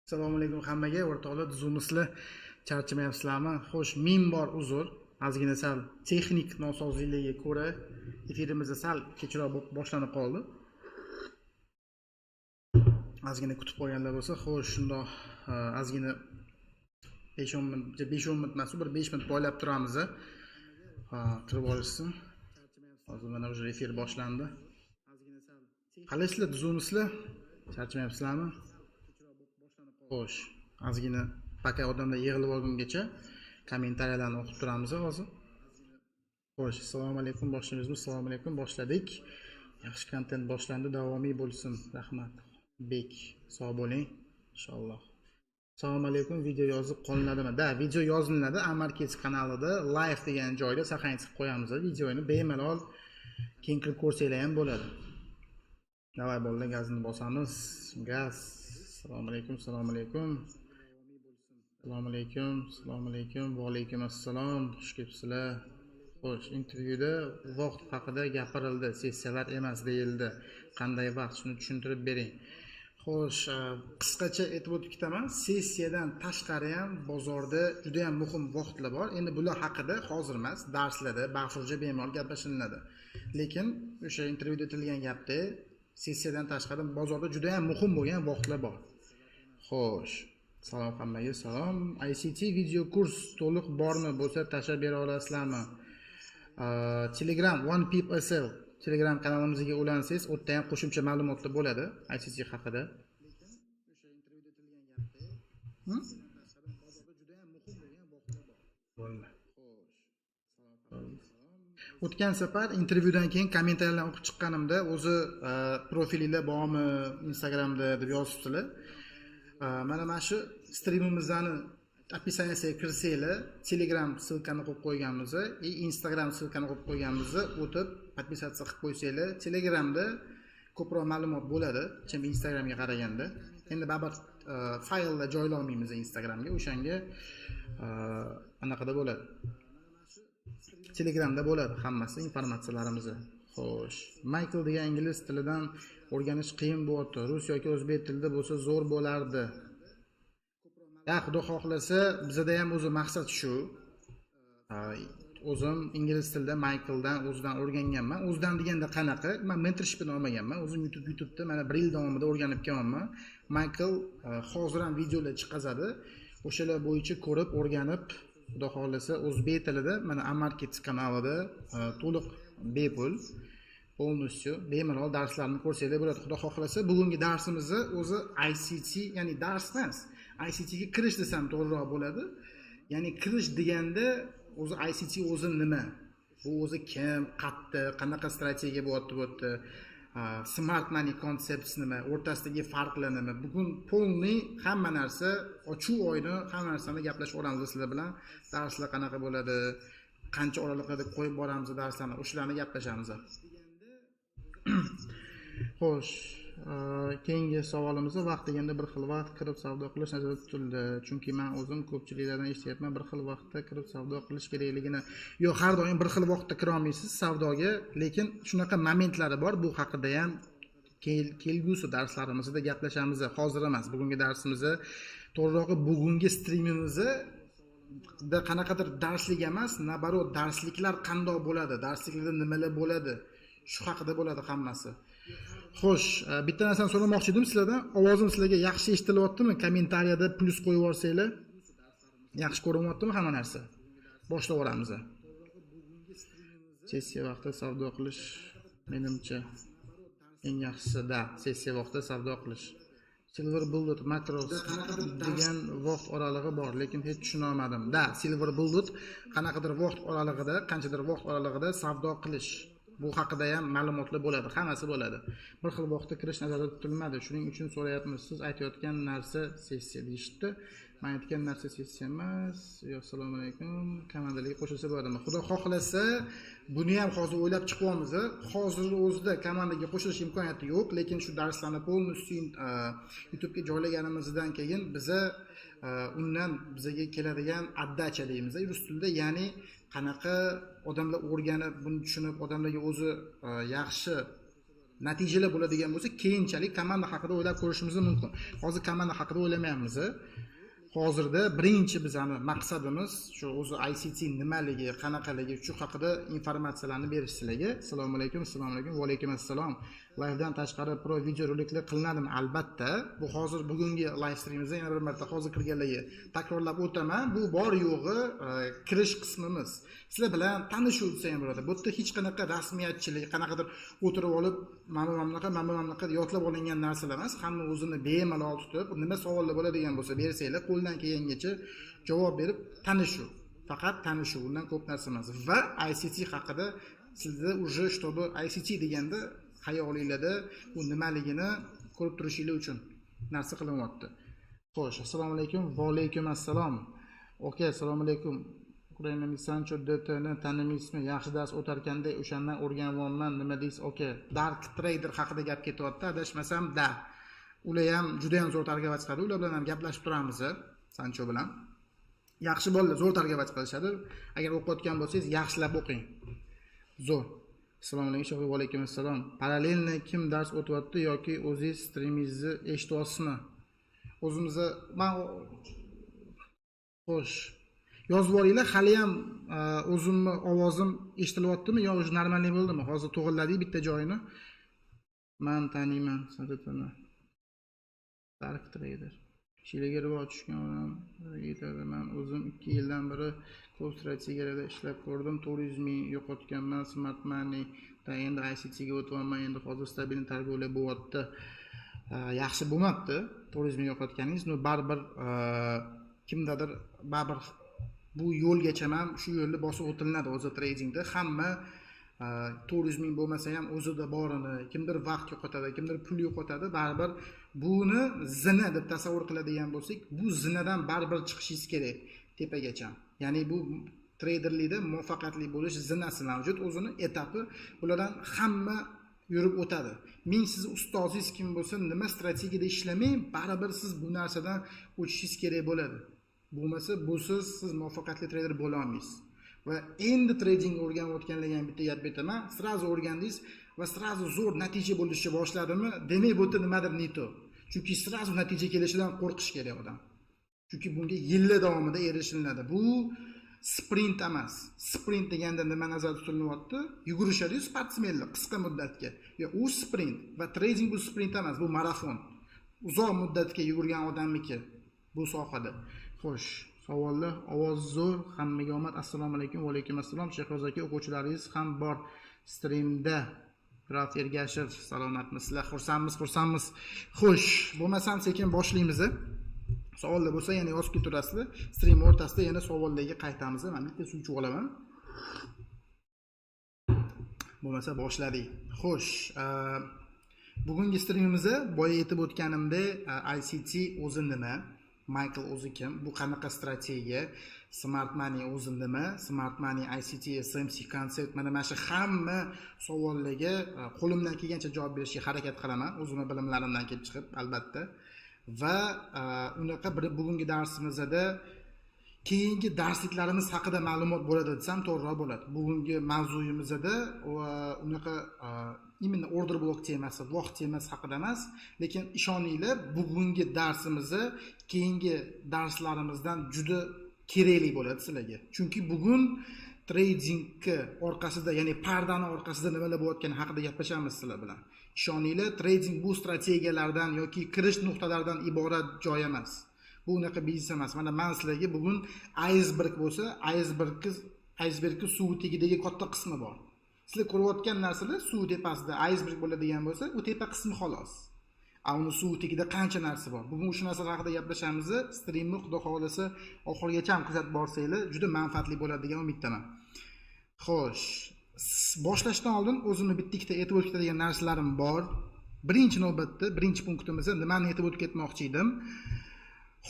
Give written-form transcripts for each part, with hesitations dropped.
Assalomu alaykum hammaga, o'rtoqlar, Zoom'islar charchamayapsizlarmi? Xo'sh, ming bor uzr. Ozgina sal texnik nosozliklarga ko'ra efirimiz sal kechroq boshlanib qoldi. Ozgina kutib qolganlar bo'lsa, xo'sh, shundoq ozgina 5-10 minut emas, bir 5 minut poylab turamiz. Kirib olishsin. Hozir mana o'sha efir boshlandi. Qalaysizlar, Zoom'islar charchamayapsizlarmi? Xo'sh, ozgina paka odamlar yig'ilib olgungacha kommentariyalarni o'qib turamiz hozir. Xo'sh, assalomu alaykum, boshlaymiz. Assalomu alaykum, boshladik. Yaxshi kontent boshlandi, davomiy bo'lsin. Rahmat. Bek, sog' bo'ling inshaalloh. Assalomu alaykum, video yozib qolinadimi? Da, video yoziladi. Amarkets kanalida live degan joyda saqlanib qo'yamiz. Videoni bemalol keng qilib ko'rsanglar ham bo'ladi. Davay bolalar, gazni bosamiz. Gaz. Assalomu alaykum, assalomu alaykum. Assalomu alaykum, assalomu alaykum, va alaykum assalom. Xush kelibsizlar. Xo'sh, intervyuda vaqt haqida gapirildi, sessiyalar emas deyildi. Qanday vaqt, shuni tushuntirib bering. Xo'sh, qisqacha aytib o'tib ketaman. Sessiyadan tashqari ham bozorda juda ham muhim vaqtlar bor. Endi bular haqida hozir emas, darslarda bafurja bemalol gaplashiladi. Lekin o'sha intervyuda aytilgan gapda sessiyadan tashqari bozorda juda ham muhim bo'lgan vaqtlar bor. Xo'sh, salom hammaga, salom. ICT video kurs to'liq bormi? Bo'lsa tashlab bera olasizlarmi? Telegram One Peep SL Telegram kanalimizga ulansangiz, u yerda ham qo'shimcha ma'lumotlar bo'ladi ICT haqida. O'tgan safar intervyudan keyin kommentariyalarni o'qib chiqqanimda o'zi profilinglar bormi Instagramda deb yozibdilar. Mana shu streamimizni описаниеga kirsanglar, Telegram ссылканы qo'yib qo'yganmiz va Instagram ссылканы qo'yib qo'yganmiz. O'tib подписаться qilib qo'ysanglar, Telegramda ko'proq ma'lumot bo'ladi, chunki Instagramga qaraganda. Endi baribir fayllar joylamaymiz Instagramga, o'shanga anaqada bo'ladi. Telegramda bo'ladi hammasi informatsiyalarimiz. Xo'sh, Michael degan ingliz tilidan o'rganish qiyin bo'lyapti. Rus yoki o'zbek tilida bo'lsa zo'r bo'lardi. Ya, xudo xohlasa, bizda ham o'zi maqsad shu. O'zim ingliz tilida Michaeldan o'zidan o'rganganman. O'zidan deganda qanaqa? Men mentorshipni olmaganman. O'zim YouTube'da mana 1 yil davomida o'rganib kelganman. Michael hozir ham videolar chiqazadi. O'shalar bo'yicha ko'rib, o'rganib, xudo xohlasa o'zbek tilida mana Amarkets kanalida to'liq bepul полностью bemalol darslarni ko'rsanglar bo'ladi. Xudo xohlasa, bugungi darsimizni o'zi ICT, ya'ni dars emas. ICT ga kirish desam to'g'riroq bo'ladi. Ya'ni kirish deganda o'zi ICT o'zi nima? Bu o'zi kim, qayerda, qanaqa strategiya bo'lyapti bu yerda? Smart money concepts nima? O'rtasidagi farqlar nima? Bugun polni hamma narsa ochuv oyni hamma narsani gaplashib olamiz sizlar bilan. Darslar qanaqa bo'ladi? Qancha oraliklarda qo'yib boramiz darslarni, o'shalarni gaplashamiz. Xo'sh, keyingi savolimizda vaqt deganda bir xil vaqt kirib savdo qilish nazarda tutildi. Chunki men o'zim ko'pchiliklardan eshityapman, bir xil vaqtda kirib savdo qilish kerakligini. Yo'q, har doim bir xil vaqtda kira olmaysiz savdoga, lekin shunaqa momentlari bor. Bu haqida ham kelgusi darslarimizda gaplashamiz. Hozir emas, bugungi darsimizda, to'g'rirog'i bugungi streamimizda qanaqadir darslik emas, nabarot darsliklar qanday bo'ladi, darsliklarda nimalar bo'ladi, shu haqida bo'ladi hammasi. Xo'sh, bitta narsani so'ramoqchi edim sizlardan. Ovozim sizlarga yaxshi eshitilyaptimi? Kommentariyada plus qo'yib yuborsanglar. Yaxshi ko'rinyaptimi hamma narsa? Boshlab o'ramiz. Sessiya vaqtida savdo qilish menimcha eng yaxshisi da, sessiya vaqtida savdo qilish. Silver Bullet Macros degan vaqt oralig'i bor, lekin hech tushuna olmadim. Da, Silver Bullet qanaqadir vaqt oralig'ida, qanchadir vaqt oralig'ida savdo qilish. Bu haqida ham ma'lumotlar bo'ladi, hammasi bo'ladi. Bir xil vaqtda kirish nazarda tutilmadi. Shuning uchun so'rayapmiz. Siz aytayotgan narsa sessiya deyishdi. Men aytgan narsa sessiya emas. Assalomu alaykum. Komandalarga qo'shilsa bo'ladimi? Xudo xohlasa, buni ham hozir o'ylab chiqyapmiz. Hozir o'zida komandaga qo'shilish imkoniyati yo'q, lekin shu darslarni polностью YouTube'ga joylaganimizdan keyin biza undan bizaga keladigan отдача deymiz, rus tilida, ya'ni qanaqa odamlar o'rganib, buni tushunib, odamlarga o'zi yaxshi natijalar bo'ladigan bo'lsa, keyinchalik komanda haqida o'ylab ko'rishimiz mumkin. Hozir komanda haqida o'ylamayapmiz. Hozirda birinchi bizning maqsadimiz shu o'zi ICT nimaligi, qanaqaligi, shu haqida informatsiyalarni berish sizlarga. Assalomu alaykum, va alaykum assalom. Livedan tashqari pro video roliklar qilinadimi? Albatta. Bu hozir bugungi live streamimizda yana bir marta hozir kirganlarga takrorlab o'taman. Bu bor yo'g'i kirish qismimiz. Sizlar bilan tanishib o'tsa ham bo'ladi. Bu yerda hech qanaqa rasmiyatchilik, qanaqadir o'tirib olib, mana mamlakat yodlab olingan narsalar emas. Hamma o'zini bemalol tutib, nima savollar bo'ladigan bo'lsa bersanglar, qo'ldan kelgancha javob berib tanishuv. Faqat tanishuv, undan ko'p narsa emas. Va ICT haqida sizda уже чтобы ICT deganda hayolinglarda bu nimaligini ko'rib turishinglar uchun narsa qilinyapti. Xo'sh, assalomu alaykum, va alaykum assalom. Okey, assalomu alaykum. Ukraina Sancho DTni tanimaysizmi? Yaxshi dars o'targanda o'shandan o'rganyapman. Nima deysiz? Okey. Dark trader haqida gap ketyapti. Adashmasam, da. Ular ham juda ham zo'r targ'ibot qiladi. Ular bilan ham gaplashib turamiz, Sancho bilan. Yaxshi bolalar zo'r targ'ibot qilishadi. Agar o'qiyotgan bo'lsangiz, yaxshilab o'qing. Zo'r. Assalomu alaykum, va alaykum assalom. Parallelni kim dars o'tyapti yoki o'zingiz streamingizni eshityapsizmi? O'zimizni xo'sh. Yozib boringlar, hali ham o'zimni ovozim eshitilyaptimi yo o'zi normalniy bo'ldimi? Hozir to'g'riladik bitta joyini. Men taniyman sadatini. Dark trader. Shiliga rivoj tushgan odam aytadi, men o'zim 2 yildan beri ko'p strategiyalarda ishlab ko'rdim. 400 ming yo'qotganman, smart money da endi ICT ga o'tyapman. Endi hozir stabil tarbiyalar bo'lyapti. Yaxshi bo'lmabdi. 400 ming yo'qotganingiz, no baribir kimdadir baribir bu yo'lgacha ham shu yo'lni bosib o'tilinadi o'zi tradingda. Hamma 400 ming bo'lmasa ham o'zida borini, kimdir vaqt yo'qotadi, kimdir pul yo'qotadi, baribir buni zina deb tasavvur qiladigan bo'lsak, bu zinadan baribir chiqishingiz kerak tepagacha. Ya'ni bu treyderlikda muvaffaqiyatli bo'lish zinasi mavjud, o'zini etapi, bulardan hamma yurib o'tadi. Men siz ustozingiz kim bo'lsa, nima strategiyada ishlamang, baribir siz bu narsadan o'tishingiz kerak bo'ladi. Bo'lmasa busiz siz muvaffaqiyatli treyder bo'la olmaysiz. Va endi trading o'rganayotganlarga ham bitta gap aytaman. Sirazu o'rgandingiz va sirazu zo'r natija bo'lishni boshladimi, demak bu yerda nimadir neto. Chunki sirazu natija kelishidan qo'rqish kerak odam. Chunki bunga yillar davomida erishiladi. Bu sprint emas. Sprint deganda nima nazarda tutilyapti? Yugurishadi sportsmenlar qisqa muddatga. Yo, u sprint va trading bu sprint emas, bu marafon. Uzoq muddatga yugurgan odamniki bu sohada. Xo'sh, savollar, ovoz zo'r, hammaga omad. Assalomu alaykum, va alaykum assalom. Shehroz aka, o'quvchilaringiz ham bor streamda. Graf Ergashev, salomatmisizlar? Xursandmiz. Xo'sh, bo'lmasam sekin boshlaymiz. Savollar bo'lsa yana yozib keturasizlar. Stream o'rtasida yana savollarga qaytamiz. Men bitta suv ichib olaman. Bo'lmasa boshladik. Xo'sh, bugungi streamimizda boya aytib o'tganimda ICT o'zi nima? Michael o'zi kim? Bu qanaqa strategiya? Smart money o'zi nima? Smart money, ICT, SMC konsept, mana shu hamma savollarga qo'limdan kelgancha javob berishga harakat qilaman, o'zimning bilimlarimdan kelib chiqib, albatta. Va unaqa bir bugungi darsimizda keyingi darsliklarimiz haqida ma'lumot bo'ladi desam to'g'riroq bo'ladi. Bugungi mavzuyimizda unaqa именно order block temasi, vaqt temasi haqida emas, lekin ishoninglar, bugungi darsimizni keyingi darslarimizdan juda kerakli bo'ladi sizlarga. Chunki bugun tradingga orqasida, ya'ni pardani orqasida nimalar bo'layotgani haqida gaplashamiz sizlar bilan. Ishoninglar, trading bu strategiyalardan yoki kirish nuqtalaridan iborat joy emas. Bu unaqa biznes emas. Mana men sizlarga bugun iceberg bo'lsa, icebergning suv tagidagi katta qismi bor. Sizlar ko'rayotgan narsalar suv tepasida iceberg bo'ladigan bo'lsa, u tepa qismi xolos. Uni suv tagida qancha narsa bor? Bugun shu narsalar haqida gaplashamiz. Streamni xudo xolasa oxirigacha ham kuzatib borsanglar, juda manfaatli bo'ladi degan umiddaman. Xo'sh, boshlashdan oldin o'zimni bitta aytib o'tadigan narsalarim bor. Birinchi navbatda, birinchi punktimizda nimani aytib o'tib ketmoqchi edim?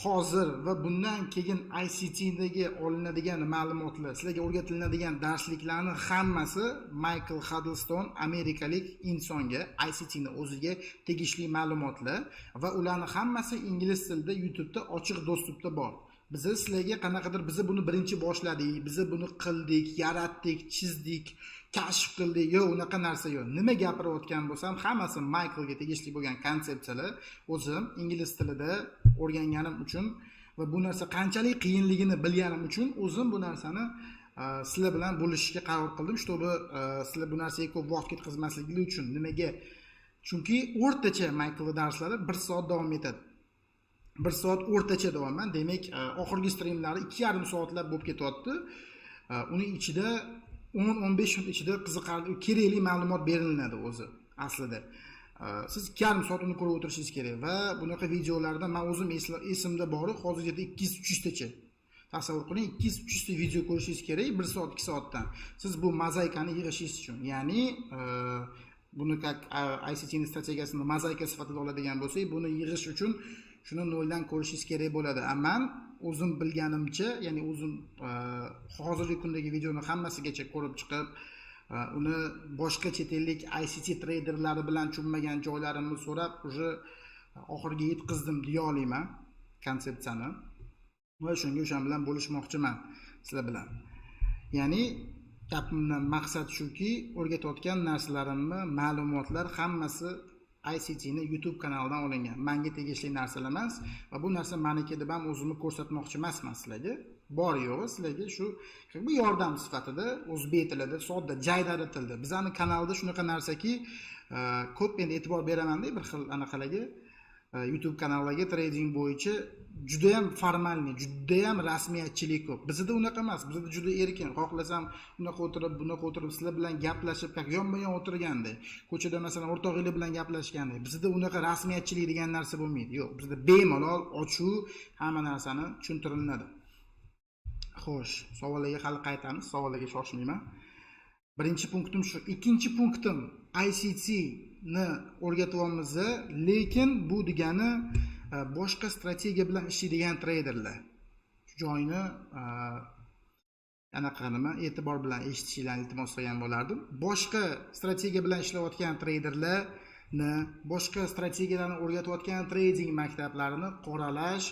Hozir va bundan keyin ICTdagi olinadigan ma'lumotlar, sizlarga o'rgatiladigan darsliklarning hammasi Michael Huddleston, amerikalik insonga, ICTning o'ziga tegishli ma'lumotlar va ularning hammasi ingliz tilida YouTube'da ochiq dostupda bor. Biz sizlarga qanaqadir biz buni birinchi boshladik, biz buni qildik, yaratdik, chizdik, kashf qildik. Yo'q, unaqa narsa yo'q. Nima gapirayotgan bo'lsam, hammasi Michaelga tegishli bo'lgan konsepsiyalar. O'zim ingliz tilida o'rganganim uchun va bu narsa qanchalik qiyinligini bilganim uchun o'zim bu narsani sizlar bilan bo'lishishga qaror qildim, чтобы sizlar bu narsaga ko'p vaqt ketkazmasligingiz uchun. Nimaga? Chunki o'rtacha Michael darslari 1 soat davom etadi. 1 soat o'rtacha davoman, demak, oxirgi streamlari 2,5 soatlab bo'lib ketyapti. Uning ichida 10-15 minut ichida qiziqarli, kerakli ma'lumot beriladi o'zi aslida. Siz 2,5 soat uni ko'rib o'tirishingiz kerak va bunaqa videolarda men o'zim esimda bori hozirgacha 200-300 tacha. Tasavvur qiling, 200-300 ta video ko'rishingiz kerak 1 soat 2 soatdan. Siz bu mozaikani yig'ishingiz uchun, ya'ni buni ICT strategiyasini mozaika sifatida oladigan bo'lsak, buni yig'ish uchun shuni noldan ko'rishingiz kerak bo'ladi. Men o'zim bilganimcha, ya'ni o'zim hozirgi kundagi videoni hammasigacha ko'rib chiqib, uni boshqa chet ellik ICT traderlari bilan tushunmagan joylarimni so'rab, уже oxirga yetkazdim deya olaman konsepsiyani. Va shunga o'shan bilan bo'lishmoqchiman sizlar bilan. Ya'ni gapimdan maqsad shuki, o'rgatayotgan narsalarimni, ma'lumotlar hammasi ICT ni YouTube kanalidan olingan. Menga tegishli narsalar emas va bu narsa meniki deb ham o'zimni ko'rsatmoqchi emasman sizlarga. Bor yo'g'i sizlarga shu bu yordam sifatida o'zbek tilida, sodda, jaydari tilda. Bizning kanalda shunaqa narsaki, ko'p endi e'tibor beraman-da bir xil anaqalarga. YouTube kanaliga trading bo'yicha juda ham formalniy, juda ham rasmiyatchilik ko'p. Bizda unaqa emas. Bizda juda erkin. Xohlasam unaqa o'tirib, bunaqa o'tirib sizlar bilan gaplashib, yonma-yon o'tirganda, ko'chada masalan o'rtog'inglar bilan gaplashganda, bizda unaqa rasmiyatchilik degan narsa bo'lmaydi. Yo'q, bizda bemalol, ochiq hamma narsani tushuntiriladi. Xo'sh, savollarga hali qaytamiz. Savollarga shoshmayman. Birinchi punktim shu. Ikkinchi punktim ICT ni o'rgatyapmiz, lekin bu degani boshqa strategiya bilan ishlaydigan traderlar. Shu joyni anaqa nima e'tibor bilan eshitishinglarni iltimos qilgan bo'lardim. Boshqa strategiya bilan ishlayotgan traderlarni, boshqa strategiyalarni o'rgatayotgan trading maktablarini qoralash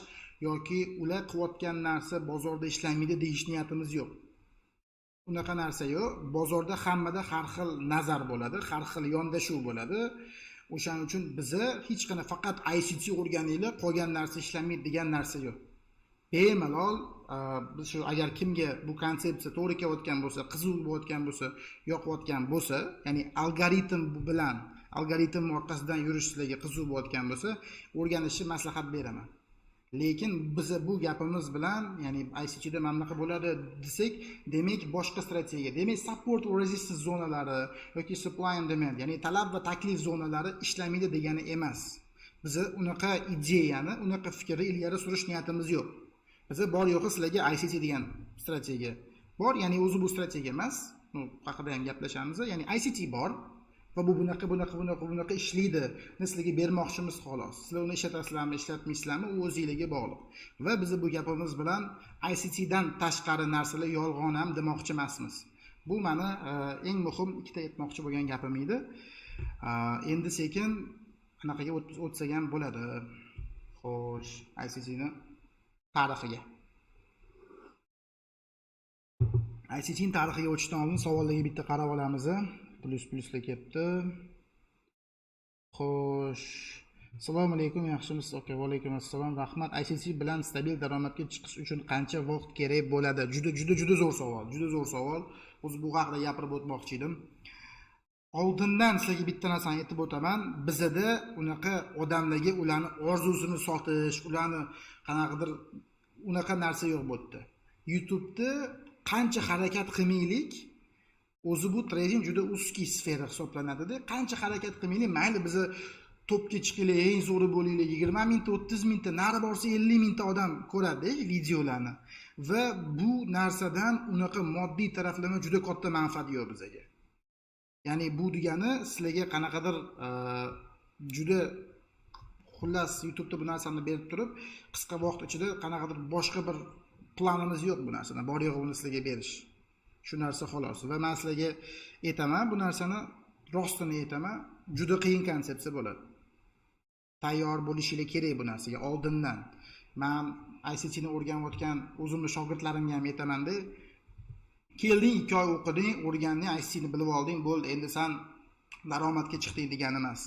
yoki ular qilayotgan narsa bozorda ishlamaydi deyish niyatimiz yo'q. Unaqa narsa yo'q. Bozorda hammada har xil nazar bo'ladi, har xil yondashuv bo'ladi. O'shaning uchun biza hech qana faqat ICT o'rganinglar, qolgan narsa ishlamaydi degan narsa yo'q. Bemalol biz shu agar kimga bu konsepsiya to'g'ri kelayotgan bo'lsa, qiziq bo'layotgan bo'lsa, yoqayotgan bo'lsa, ya'ni algoritm bilan, algoritm orqasidan yurishlarga qiziq bo'layotgan bo'lsa, o'rganishni maslahat beraman. Lekin biz bu gapimiz bilan, ya'ni ICT da mamlaqa bo'ladi desak, demak boshqa strategiya, demak support va resistance zonalari yoki supply and demand, ya'ni talab va taklif zonalari ishlamaydi degani emas. Biz unaqa ideyani, unaqa fikrni ilgari surish niyatimiz yo'q. Biz bor yo'g'i sizlarga ICT degan strategiya bor, ya'ni o'zi bu strategiya emas. Bu haqida ham gaplashamiz. Ya'ni ICT bor va bu bunaqa ishlaydi. Sizlarga bermoqchimiz xolos. Sizlar uni ishlatasizlarmi, ishlatmaysizlarmi, u o'zingizga bog'liq. Va biz bu gapimiz bilan ICT dan tashqari narsalar yolg'on ham demoqchi emasmiz. Bu meni eng muhim ikkita aytmoqchi bo'lgan gapim edi. Endi sekin anaqaga o'tsak ham bo'ladi. Xo'sh, ICT ni tarixiga. ICT ni tarixiga o'tishdan oldin savollarga bitta qarab olamiz. Pluslar kelibdi. Xo'sh. Assalomu alaykum, yaxshimisiz? Okay, va alaykum assalom. Rahmat. ICT bilan stabil daromadga chiqish uchun qancha vaqt kerak bo'ladi? Juda zo'r savol. Juda zo'r savol. O'zi bu haqida gapirib o'tmoqchi edim. Oldindan sizlarga bitta narsani aytib o'taman. Bizda unaqa odamlarga ularni orzusini sotish, ularni qanaqadir unaqa narsa yo'q bo'ldi. YouTube'da qancha harakat qilmaylik, o'zi bu trading juda узкий sfera hisoblanadi-da. Qancha harakat qilmaylik, mayli bizni topga chiqinglar, eng zo'ri bo'linglar, 20 mingta, 30 mingta, nari borsa 50 mingta odam ko'radi videolarni. Va bu narsadan unaqa moddiy taraflama juda katta manfaat yo'q bizga. Ya'ni bu degani sizlarga qanaqadir juda xullas YouTube'da bu narsani berib turib, qisqa vaqt ichida qanaqadir boshqa bir planimiz yo'q bu narsani. Bor yo'g'i buni sizlarga berish. Shu narsa xolos. Va men sizlarga aytaman, bu narsani rostini aytaman, juda qiyin konsepsiya bo'ladi. Tayyor bo'lishingiz kerak bu narsaga oldindan. Men ICT ni o'rganayotgan o'zimning shogirdlarimga ham aytaman-da, kelding 2 oy o'qiding, o'rganding, ICT ni bilib olding, bo'ldi, endi sen daromadga chiqding degani emas.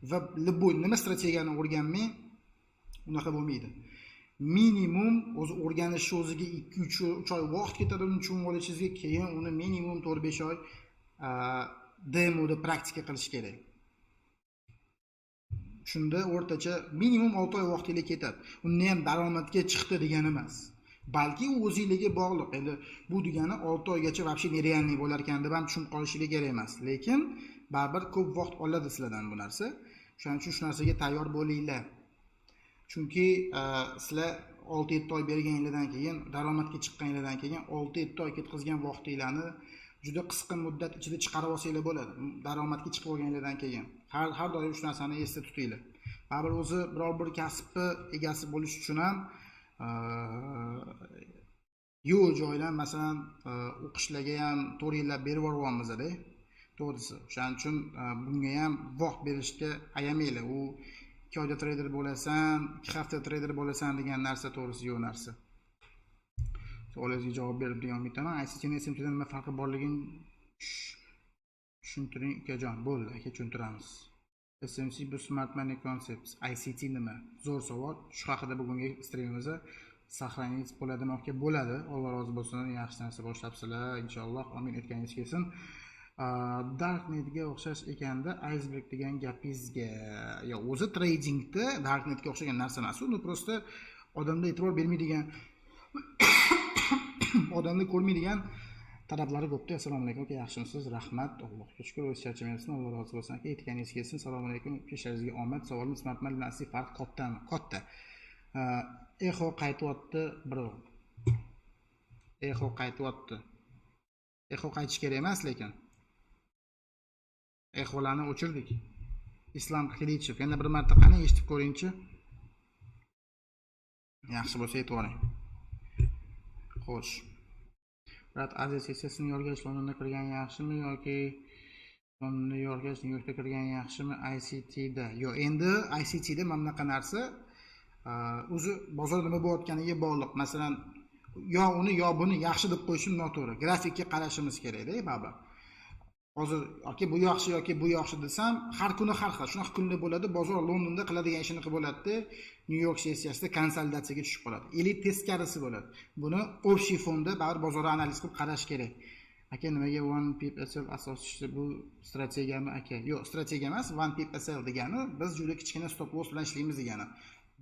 Va любой nima strategiyani o'rganmay unaqa bo'lmaydi. Minimum o'zi o'rganishni o'ziga 2-3 oy vaqt ketadi, uni tushunib olishingizga, keyin uni minimum 4-5 oy demoda praktika qilish kerak. Shunda o'rtacha minimum 6 oy vaqtingiz ketadi. Uni ham daromadga chiqdi degani emas. Balki o'zingizga bog'liq. Endi bu degani 6 oygacha вообще nerealniy bo'lar ekan deb ham tushunib qolishingiz kerak emas. Lekin baribir ko'p vaqt oladi sizlardan bu narsa. Shuning uchun shu narsaga tayyor bo'linglar. Chunki sizlar 6-7 oy berganingizdan keyin, daromadga chiqqaningizdan keyin 6-7 oy ketkazgan vaqtinglarni juda qisqa muddat ichida chiqarib olsanglar bo'ladi. Daromadga chiqib olganingizdan keyin. Har doim shu narsani esda tutinglar. Baribir o'zi biror bir kasbni egasi bo'lish uchun ham yo'l joydan, masalan, o'qishlarga ham 4 yillab berib yuryapmiz-da. To'g'risi. Shuning uchun bunga ham vaqt berishga ayamanglar. U 2 oyda trader bo'lasan, 2 hafta trader bo'lasan degan narsa to'g'risi yo'q narsa. Savolingizga javob berib degan umiddaman. ICT ni SMT dan nima farqi borligini tushuntiring ukajon. Bo'ldi, aka, tushuntiramiz. SMC bu Smart Money Concepts. ICT nima? Zo'r savol. Shu haqida bugungi streamimizda saqlanib bo'ladimi? Aka, bo'ladi. Alloh rozi bo'lsin. Yaxshi narsa boshlabsizlar. Inshaalloh. Amin etganingiz kelsin. Darknetga o'xshash ekanda iceberg degan gapingizga, yo o'zi tradingda darknetga o'xshagan narsa emas, uni prosta odamda e'tibor bermaydigan, odamni ko'rmaydigan talablari ko'pda. Assalomu alaykum aka, yaxshimisiz? Rahmat, Allohga shukr, o'z charchamayapsiz, Alloh rozi bo'lsin aka, aytganingiz kelsin. Assalomu alaykum, ishlaringizga omad. Savolim Smart Money bilan asli farq kattami? Katta. Eho qaytyapti, birov. Eho qaytyapti. Eho qaytish kerak emas, lekin eholarni o'chirdik. Islom Xilichev yana bir marta qani eshitib ko'ringchi. Yaxshi bo'lsa aytib oling. Xo'sh. Rat Aziz sessiyasini yorgach Londonda kirgan yaxshimi yoki Londonda yorgach New Yorkda kirgan yaxshimi ICT da? Yo, endi ICT da mana bunaqa narsa o'zi bozorda nima bo'layotganiga bog'liq. Masalan, yo uni yo buni yaxshi deb qo'yishim noto'g'ri. Grafikka qarashimiz kerak-da, baba. Hozir yoki bu yaxshi yoki bu yaxshi desam, har kuni har xil. Shunaqa kunlar bo'ladi. Bozor Londonda qiladigan ishini qilib bo'ladi-da, New York sessiyasida konsolidatsiyaga tushib qoladi. Или teskarisi bo'ladi. Buni общий fonda baribir bozorni analiz qilib qarash kerak. Aka, nimaga one pip sl asoschisi bu strategiyami aka? Yo'q, strategiya emas, one pip sl degani biz juda kichkina stop loss bilan ishlaymiz degani.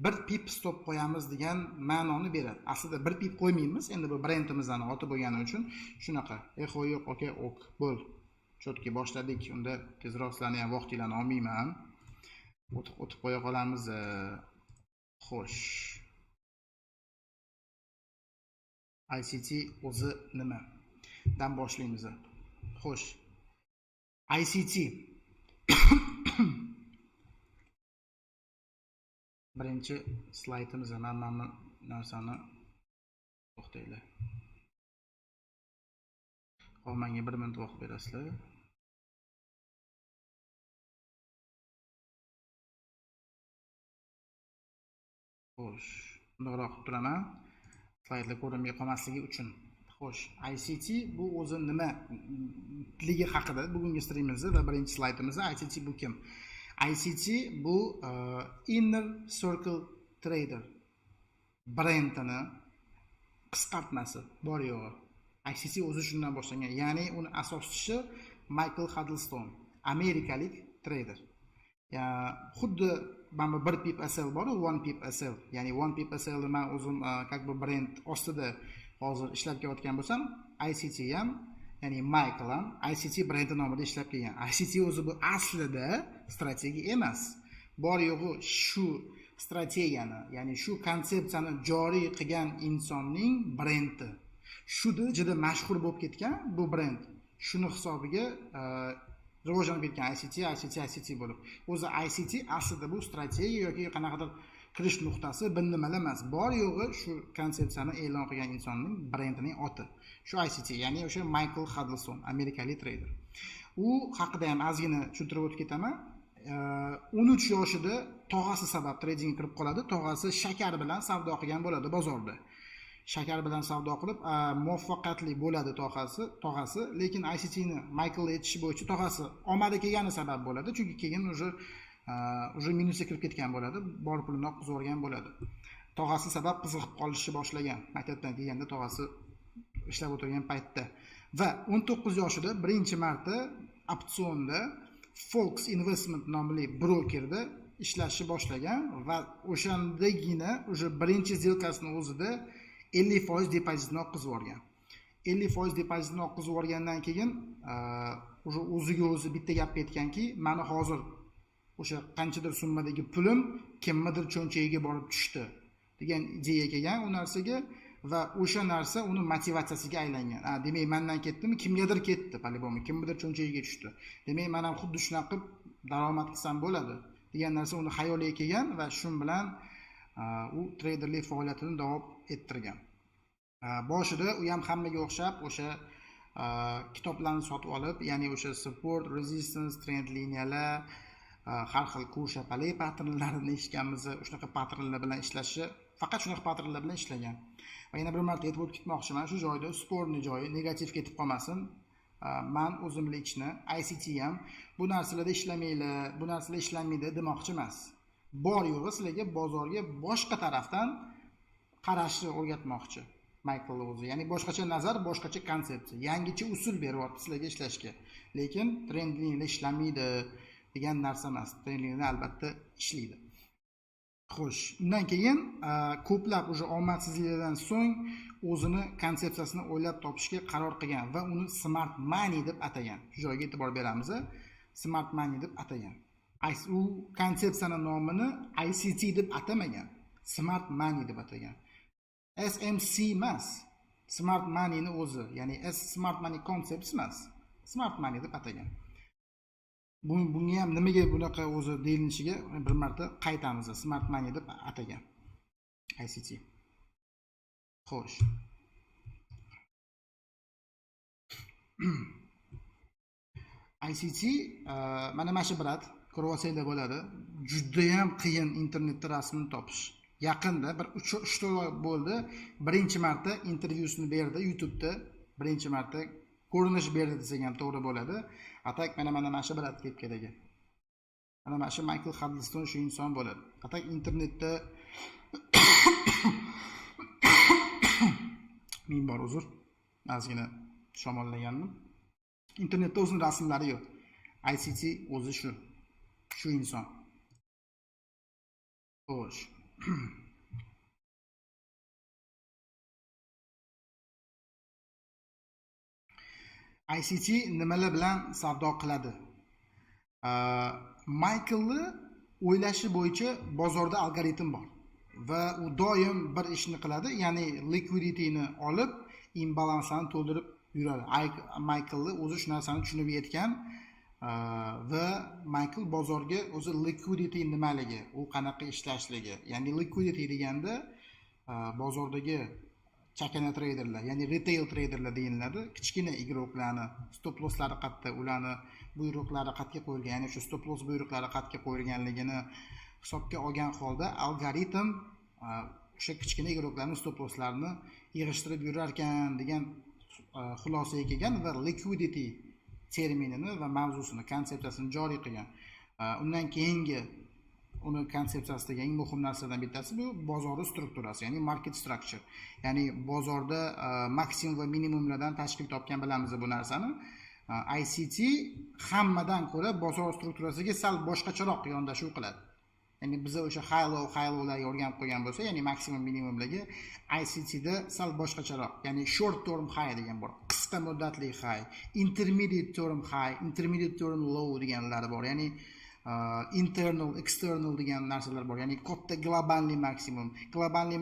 1 pip stop qo'yamiz degan ma'noni beradi. Aslida 1 pip qo'ymaymiz, endi bu brendimizning oti bo'lgani uchun shunaqa. Eho yo'q, aka, ok, bo'l. Chotki boshladik. Unda tezroq sizlarni ham vaqtinglarni olmayman. O'tib qo'ya qolamiz. Xo'sh. ICT o'zi nima? Dan boshlaymiz. Xo'sh. ICT birinchi slaydimizda mana bu narsani to'xtaylar. Hop, menga 1 minut vaqt berasizlar. Xo'sh, bundoq qilib turaman. Slaydlar ko'rinmay qolmasligi uchun. Xo'sh, ICT bu o'zi nima ligi haqida bugungi streamimizda va birinchi slaydimizda ICT bu kim? ICT bu Inner Circle Trader brendini qisqartmasi bor yo'g'i. ICT o'zi shundan boshlangan. Ya'ni uni asoschisi Michael Huddleston, amerikalik trader. Ya xuddi mana 1 pip sl bor, 1 pip sl. Ya'ni 1 pip sl ni men o'zim как бы brend ostida hozir ishlab kelayotgan bo'lsam, ICT ham, ya'ni Michael ham ICT brendi nomida ishlab kelgan. ICT o'zi bu aslida strategiya emas. Bor yo'g'i shu strategiyani, ya'ni shu konsepsiyani joriy qilgan insonning brendi. Shudi juda mashhur bo'lib ketgan bu brend. Shuni hisobiga rivojlanib ketgan ICT bo'lib. O'zi ICT aslida bu strategiya yoki qanaqadir kirish nuqtasi bir nimalar emas. Bor yo'g'i shu konsepsiyani e'lon qilgan insonning brendining oti. Shu ICT, ya'ni o'sha Michael Huddleston, amerikalik trader. U haqida ham ozgina tushuntirib o'tib ketaman. 13 yoshida tog'asi sabab tradingga kirib qoladi. Tog'asi shakar bilan savdo qilgan bo'ladi bozorda. Shakar bilan savdo qilib, muvaffaqiyatli bo'ladi tog'asi, lekin ICT ni Michael aytishi bo'yicha tog'asi omadi kelgani sabab bo'ladi, chunki keyin уже minusga kirib ketgan bo'ladi, bor pulini oqizib yuborgan bo'ladi. Tog'asi sabab qiziqib qolishni boshlagan. Maktabdan kelganda tog'asi ishlab o'tirgan paytda va 19 yoshida birinchi marta opsionda Fox Investment nomli brokerda ishlashni boshlagan va o'shandagina уже birinchi сделкасini o'zida 50% depozitni oqizib yuborgan. 50% depozitni oqizib yuborgandan keyin o'ziga o'zi bitta gap aytganki, meni hozir o'sha qanchadir summadagi pulim kimnidir cho'nchagiga borib tushdi degan ideya kelgan u narsaga va o'sha narsa uni motivatsiyasiga aylangan. Demak, mendan ketdimi, kimgadir ketdi, по-любому, kimnidir cho'nchagiga tushdi. Demak, men ham xuddi shunaqa qilib daromad qilsam bo'ladi degan narsa uni xayoliga kelgan va shu bilan u treyderlik faoliyatini davom ettirgan. Boshida u ham hammaga o'xshab o'sha kitoblarni sotib olib, ya'ni o'sha support, resistance, trend liniyalar, har xil ko'rshapali paternlarni eshitganmiz, shunaqa paternlar bilan ishlashi, faqat shunaqa paternlar bilan ishlagan. Va yana bir marta aytib ketmoqchiman, shu joyda sporni joyi negativ ketib qolmasin. Men o'zimni ichni ICT ham bu narsalarda ishlamaylar, bu narsalar ishlanmaydi demoqchi emas. Bor yo'g'i sizlarga bozorga boshqa tarafdan qarashni o'rgatmoqchi Michael o'zi. Ya'ni boshqacha nazar, boshqacha konsepsiya, yangicha usul beryapti sizlarga ishlashga. Lekin trendinglar ishlamaydi degan narsa emas. Trendinglar albatta ishlaydi. Xo'sh, undan keyin ko'plab o'sha omadsizliklardan so'ng o'zini konsepsiyasini o'ylab topishga qaror qilgan va uni smart money deb atagan. Shu joyga e'tibor beramiz. Smart money deb atagan. U konsepsiyani nomini ICT deb atamagan. Smart money deb atagan. SMC emas. Smart money ni o'zi, ya'ni smart money concepts emas. Smart money deb atagan. Bunga ham nimaga bunaqa o'zi deyilishiga bir marta qaytamiz. Smart money deb atagan. ICT. Xo'sh. ICT mana shu brat ko'rib olsanglar bo'ladi. Juda ham qiyin internetda rasmini topish. Yaqinda bir 3 oy bo'ldi, birinchi marta intervyusini berdi YouTube'da, birinchi marta ko'rinish berdi desam ham to'g'ri bo'ladi. Atak mana shu brat kelib keladi. Mana shu Michael Huddleston shu inson bo'ladi. Atak internetda men bor uzr, ozgina shamollagandim. Internetda o'zining rasmlari yo'q. ICT o'zi shu inson. Xo'sh. ICT nimalar bilan savdo qiladi? Michaelni o'ylashi bo'yicha bozorda algoritm bor va u doim bir ishni qiladi, ya'ni liquidityni olib, imbalanslarni to'ldirib yuradi. Michaelni o'zi shu narsani tushunib yetgan va Michael bozorga o'zi liquidity nimaligi, u qanaqa ishlashligi, ya'ni liquidity deganda bozordagi chakana treyderlar, ya'ni retail treyderlar deyiladi, kichkina igroklarni stop losslari qayerda, ularni buyruqlari qayerga qo'yilgan, ya'ni shu stop loss buyruqlari qayerga qo'yilganligini hisobga olgan holda algoritm o'sha kichkina igroklarning stop losslarini yig'ishtirib yurar ekan degan xulosaga kelgan va liquidity terminini va mavzusini, konsepsiyasini joriy qilgan. Undan keyingi uni konsepsiyasidagi eng muhim narsalardan bittasi bu bozorning strukturasi, ya'ni market structure. Ya'ni bozorda maksimum va minimumlardan tashkil topgan bilamiz bu narsani. ICT hammadan ko'ra bozor strukturasiga sal boshqacharoq yondashuv qiladi. Ya'ni biz o'sha high low'larga o'rganib qo'ygan bo'lsa, ya'ni maksimum minimumlarga ICT da sal boshqacharoq. Ya'ni short term high degan bor, qisqa muddatli high, intermediate term high, intermediate term low deganlari bor. Ya'ni internal, external degan narsalar bor. Ya'ni katta globalniy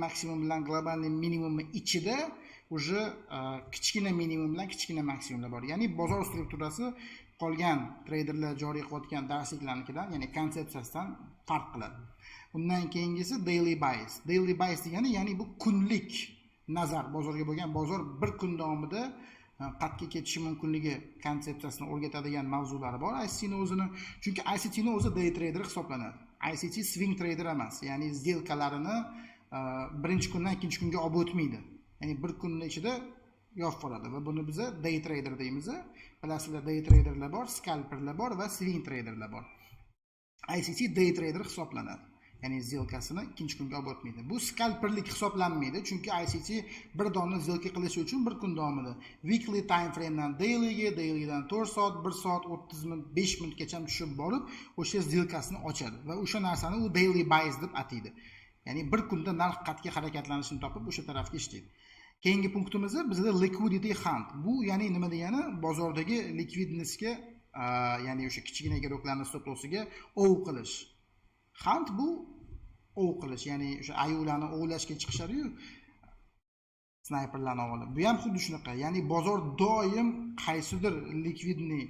maksimum bilan globalniy minimumni ichida уже kichkina minimum bilan kichkina maksimumlar bor. Ya'ni bozor strukturasi qolgan treyderlar joriy qilayotgan darsliklarnikidan, ya'ni konsepsiyasidan farq qiladi. Undan keyingisi daily bias. Daily bias degani ya'ni bu kunlik nazar, bozorga bo'lgan bozor bir kun davomida qatga ketishi mumkinligi konsepsiyasini o'rgatadigan mavzulari bor ICT ni o'zini. Chunki ICT ni o'zi day trader hisoblanadi. ICT swing trader emas, ya'ni сделкалаrini birinchi kundan ikkinchi kunga olib o'tmaydi. Ya'ni bir kunning ichida yopib qoladi va buni biz day trader deymiz. Bilasizlar, day traderlar bor, scalperlar bor va swing traderlar bor. ICT day trader hisoblanadi. Ya'ni сделкасini ikkinchi kunga olib o'tmaydi. Bu scalperlik hisoblanmaydi, chunki ICT bir dona сделка qilish uchun bir kun davomida weekly time frame dan dailydan 4 soat, 1 soat 30 minut, 5 minutgacha tushib borib, o'sha сделкасini ochadi va o'sha narsani u daily buys deb ataydi. Ya'ni bir kunda narx qatga harakatlanishini topib o'sha tarafga ishlaydi. Keyingi punktimiz bizda liquidity hunt. Bu ya'ni nima degani? Bozordagi likvidnessga, ya'ni o'sha kichkina guruhlarning stop lossiga ov qilish. Hunt bu ov qilish, ya'ni o'sha ayollarni ovlashga chiqishadi-yu, snayperlarni ovlab. Bu ham xuddi shunaqa. Ya'ni bozor doim qaysidir likvidni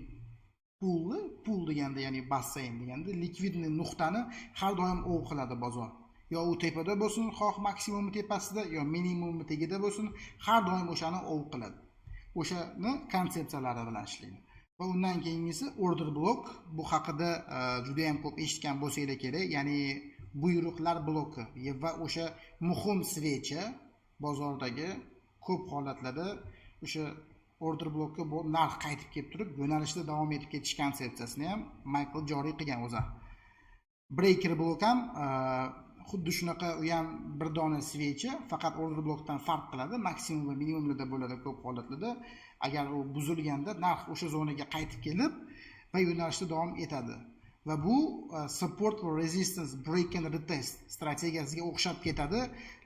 pool deganda, ya'ni basseyn deganda, likvidni nuqtani har doim ov qiladi bozor. Yo u tepada bo'lsin, xoh maksimumi tepasida, yo minimumi tagida bo'lsin, har doim o'shani ov qiladi. O'shani konsepsiyalari bilan ishlaydi. Va undan keyingisi order block. Bu haqida juda ham ko'p eshitgan bo'lsanglar kerak, ya'ni buyruqlar bloki va o'sha muhim svecha bozordagi ko'p holatlarda o'sha order blokka narx qaytib kelib turib, yo'nalishda davom etib ketish konsepsiyasini ham Michael joriy qilgan o'zi. Breaker blok ham xuddi shunaqa, u ham bir dona svecha, faqat order blokdan farq qiladi. Maksimum va minimumlarda bo'ladi ko'p holatlarda. Agar u buzilganda narx o'sha zonaga qaytib kelib va yo'nalishda davom etadi. Va bu support or resistance break and retest strategiyasiga o'xshab ketadi,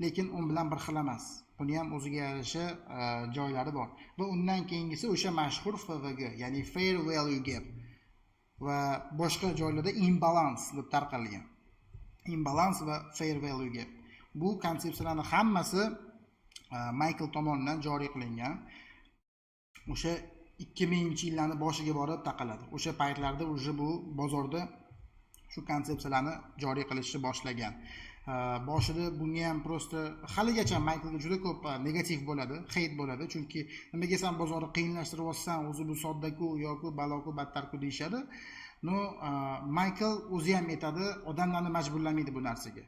lekin u bilan bir xil emas. Buni ham o'ziga yarasha joylari bor. Va undan keyingisi o'sha mashhur FVG, ya'ni fair value gap va boshqa joylarda imbalance deb tarqalgan. Imbalance va fair value gap. Bu konsepsiyalarning hammasi Michael tomonidan joriy qilingan. O'sha 2000-yillarning boshiga borib taqaladi. O'sha paytlarda уже bu bozorda shu konsepsiyalarni joriy qilishni boshlagan. Boshida bunga ham prosta haligacha Michaelga juda ko'p negativ bo'ladi, hate bo'ladi, chunki nimaga sen bozorni qiyinlashtirib olsan, o'zi bu sodda-ku yoki baloku battar-ku deyshadi. No, Michael o'zi ham aytadi, odamlarni majburlamaydi bu narsaga.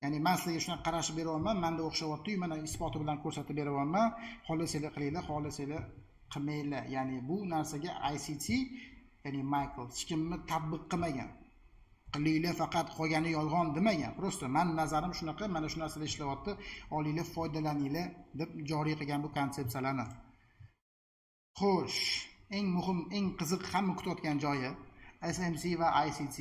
Ya'ni men sizlarga shuni qarashib beryapman, menda o'xshayapti-yu, mana isboti bilan ko'rsatib beryapman. Xohlasanglar qilinglar, xohlasanglar qilmanglar. Ya'ni bu narsaga ICT, ya'ni Michael hech kimni tatbiq qilmagan. Qilinglar faqat, qolgani yolg'on demagan. Prosta men nazarim shunaqa, mana shu narsalar ishlayapti, olinglar, foydalaninglar deb joriy qilgan bu konsepsiyalarni. Xo'sh, eng muhim, eng qiziq, hamma kutayotgan joyi SMC va ICT.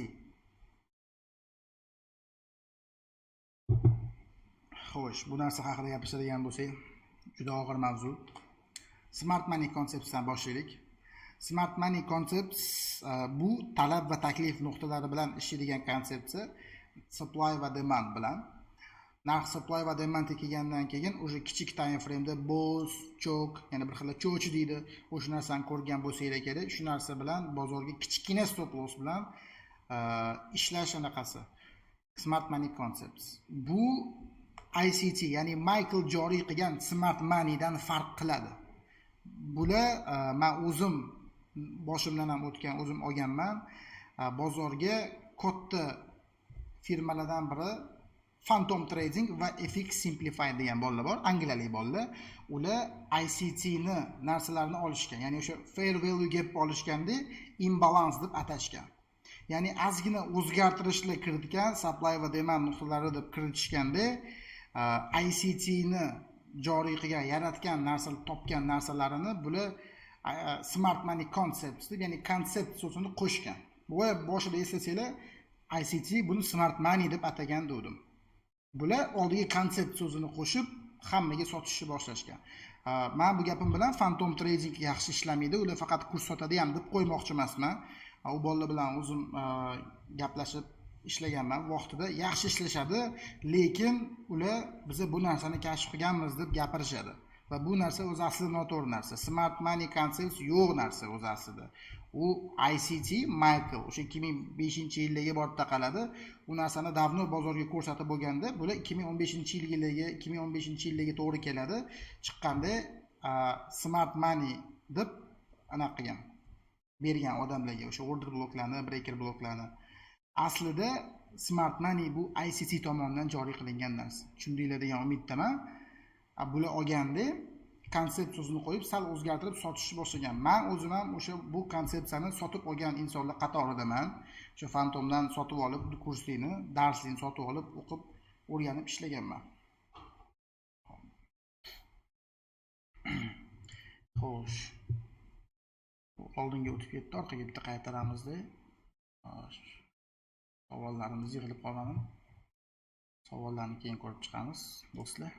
Xo'sh, bu narsa haqida gapiradigan bo'lsak, juda og'ir mavzu. Smart money konsepsiyadan boshlaylik. Smart money concepts bu talab va taklif nuqtalari bilan ishlaydigan konsepsiya, supply va demand bilan. Narx supply va demand kelgandan keyin o'sha kichik time frame da boz, cho'k, ya'ni bir xil cho'ch deydi. O'sha narsani ko'rgan bo'lsanglar kerak, shu narsa bilan bozorga kichkina stop loss bilan ishlash anaqasi. Smart money concepts. Bu ICT, ya'ni Michael joriy qilgan smart money dan farq qiladi. Bular men o'zim boshimdan ham o'tgan, o'zim olganman. Bozorga katta firmalardan biri Phantom Trading va FX Simplify degan bolalar bor, angliyalik bolalar. Ular ICT ni narsalarni olishgan, ya'ni o'sha fair value gap olishganda imbalance deb atashgan. Ya'ni ozgina o'zgartirishlar kiritgan, supply va demand nuqtalari deb kiritishganda ICT ni joriy qilgan, yaratgan narsalar, topgan narsalarini bular smart money concepts deb, ya'ni konsept so'zini qo'shgan. Bu boshida eslasanglar, ICT buni smart money deb atagan dedim. Bular oldiga konsept so'zini qo'shib hammaga sotishni boshlashgan. Men bu gapim bilan Phantom Trading yaxshi ishlamaydi, ular faqat kurs sotadi ham deb qo'ymoqchi emasman. U bolalar bilan o'zim gaplashib ishlaganman vaqtida, yaxshi ishlashadi, lekin ular biz bu narsani kashf qilganmiz deb gapirishadi. Va bu narsa o'z aslida noto'g'ri narsa. Smart money concept yo'q narsa o'z aslida. U ICT Michael o'sha 2005-yillarga borib taqaladi. U narsani davno bozorga ko'rsatib bo'lganda, bular 2015-yillarga to'g'ri keladi. Chiqqanda smart money deb anaqa qilgan. Bergan odamlarga o'sha order bloklarni, breaker bloklarni. Aslida smart money bu ICT tomonidan joriy qilingan narsa. Tushundinglar degan umiddaman. Bular olganda konsept so'zini qo'yib, sal o'zgartirib sotishni boshlagan. Men o'zim ham o'sha bu konsepsiyani sotib olgan insonlar qatoridaman. O'sha Fantomdan sotib olib, kursini, darsini sotib olib, o'qib, o'rganib ishlaganman. Xo'sh. Oldinga o'tib ketdi, orqaga bitta qaytaramizda. Savollarimiz yig'ilib qolmadim. Savollarni keyin ko'rib chiqamiz, do'stlar.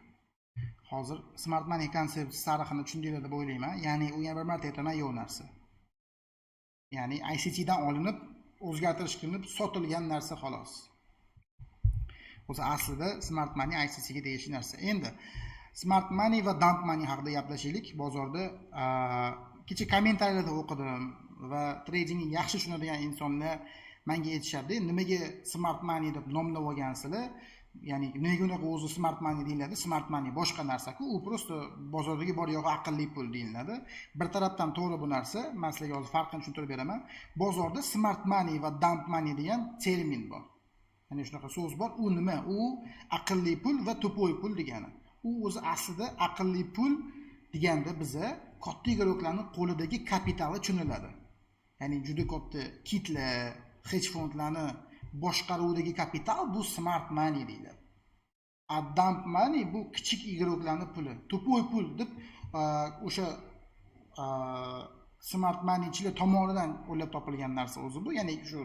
Hozir smart money konsepti tarixini tushundinglar deb o'ylayman. Ya'ni u yana bir marta aytaman, yo'q narsa. Ya'ni ICT dan olinib, o'zgartirish qilinib, sotilgan narsa xolos. O'zi aslida smart money ICT ga tegishli narsa. Endi smart money va dump money haqida gaplashaylik. Bozorda kecha kommentariyalarda o'qidim va tradingni yaxshi tushunadigan insonlar menga aytishadi, nimaga smart money deb nomlab olgansizlar? Ya'ni nega unaqa o'zi smart money deyiladi? Smart money boshqa narsa-ku, u prosta bozordagi bor yo'g'i aqlli pul deyiladi. Bir tarafdan to'g'ri bu narsa, men sizlarga hozir farqini tushuntirib beraman. Bozorda smart money va dump money degan termin bor. Ya'ni shunaqa so'z bor. U nima? U aqlli pul va to'poy pul degani. U o'zi aslida aqlli pul deganda biza katta igroklarning qo'lidagi kapitali tushuniladi. Ya'ni juda katta kitlar, hedge fondlarni boshqaruvidagi kapital bu smart money deyiladi. Dump money bu kichik igroklarning puli, to'poy pul deb o'sha smart moneychilar tomonidan o'ylab topilgan narsa o'zi bu. Ya'ni shu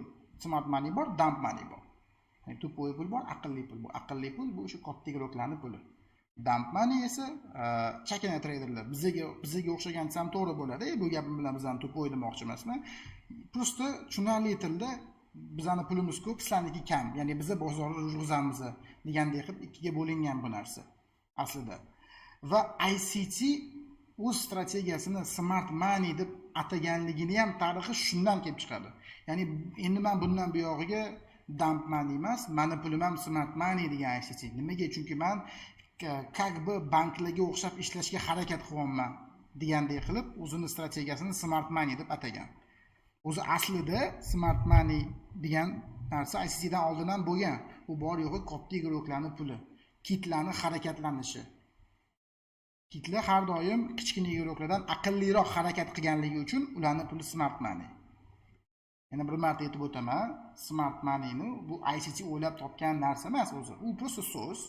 smart money bor, dump money bor. Ya'ni to'poy pul bor, aqlli pul bor. Aqlli pul bu o'sha katta igroklarning puli. Dump money esa chakana traderlar. Bizga o'xshagan desam to'g'ri bo'ladi. Bu gapim bilan bizani to'poy demoqchi emasman. Prosta tushunarli tilda bizani pulimiz ko'p, sizlarniki kam. Ya'ni biz bozorni rivojlanamiz degandek qilib ikkiga bo'lingan bu narsa aslida. Va ICT o'z strategiyasini smart money deb ataganligini ham tarixi shundan kelib chiqadi. Ya'ni endi men bundan buyog'iga dump money emas, meni pulim ham smart money degan ICT. Nimaga? Chunki men как бы banklarga o'xshab ishlashga harakat qilyapman degandek qilib o'zini strategiyasini smart money deb atagan. O'zi aslida smart money degan narsa ICT dan oldin ham bo'lgan. U bor yo'g'i katta igroklarning puli, kitlarning harakatlanishi. Kitlar har doim kichkina igroklardan aqlliroq harakat qilganligi uchun ularning puli smart money. Yana bir marta aytib o'taman, smart moneyni bu ICT o'ylab topgan narsa emas o'zi. U prosta so'z.